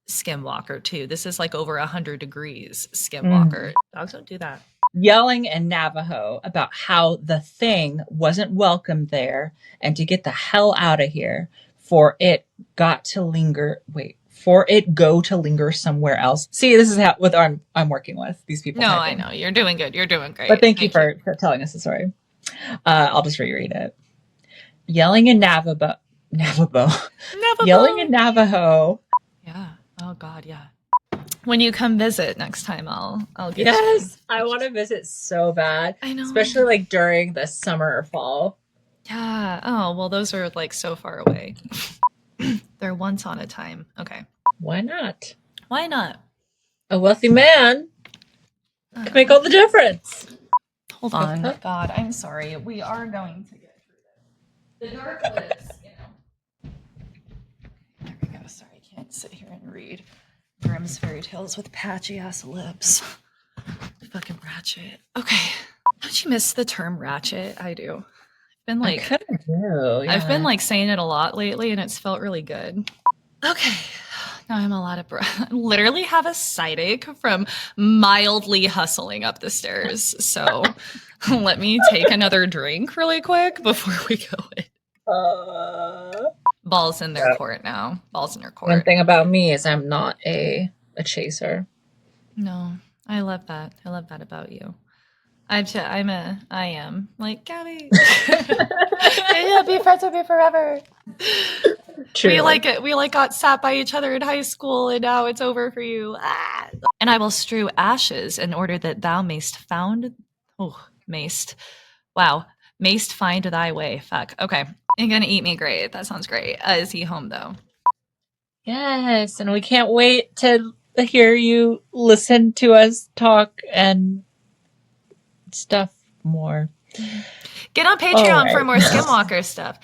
skinwalker too. This is like over 100 degrees skinwalker. Dogs don't do that. Yelling in Navajo about how the thing wasn't welcome there and to get the hell out of here, for it got to linger. Wait, for it go to linger somewhere else. See, this is what I'm working with, these people. No, typing. I know. You're doing good. You're doing great. But thank you for telling us the story. I'll just reread it. Yelling in Navajo. Yelling in Navajo. Yeah. Oh God, yeah. When you come visit next time, I'll get Yes, I want to visit so bad. I know. Especially like during the summer or fall. Yeah. Oh, well, those are like so far away. They're once on a time. Okay. Why not? Why not? A wealthy man can make all the difference. Hold on. God, I'm sorry. We are going to get through this. The dark lips, you know. There we go. Sorry, I can't sit here and read Grimm's fairy tales with patchy ass lips. Fucking ratchet. Okay. Don't you miss the term ratchet? I do. Been like, I kind of do, yeah. I've been like saying it a lot lately and it's felt really good. Okay. Now I'm a lot of breath. I literally have a side ache from mildly hustling up the stairs. So let me take another drink really quick before we go in. Ball's in their court now. Ball's in their court. One thing about me is I'm not a chaser. No, I love that. I love that about you. I am like Gabby. Yeah, be friends with me forever. True. We got sat by each other in high school, and now it's over for you. Ah. And I will strew ashes in order that thou mayst find thy way. Fuck. Okay, you're gonna eat me. Great. That sounds great. Is he home though? Yes, and we can't wait to hear you listen to us talk and stuff more. Get on Patreon for more Skinwalker stuff.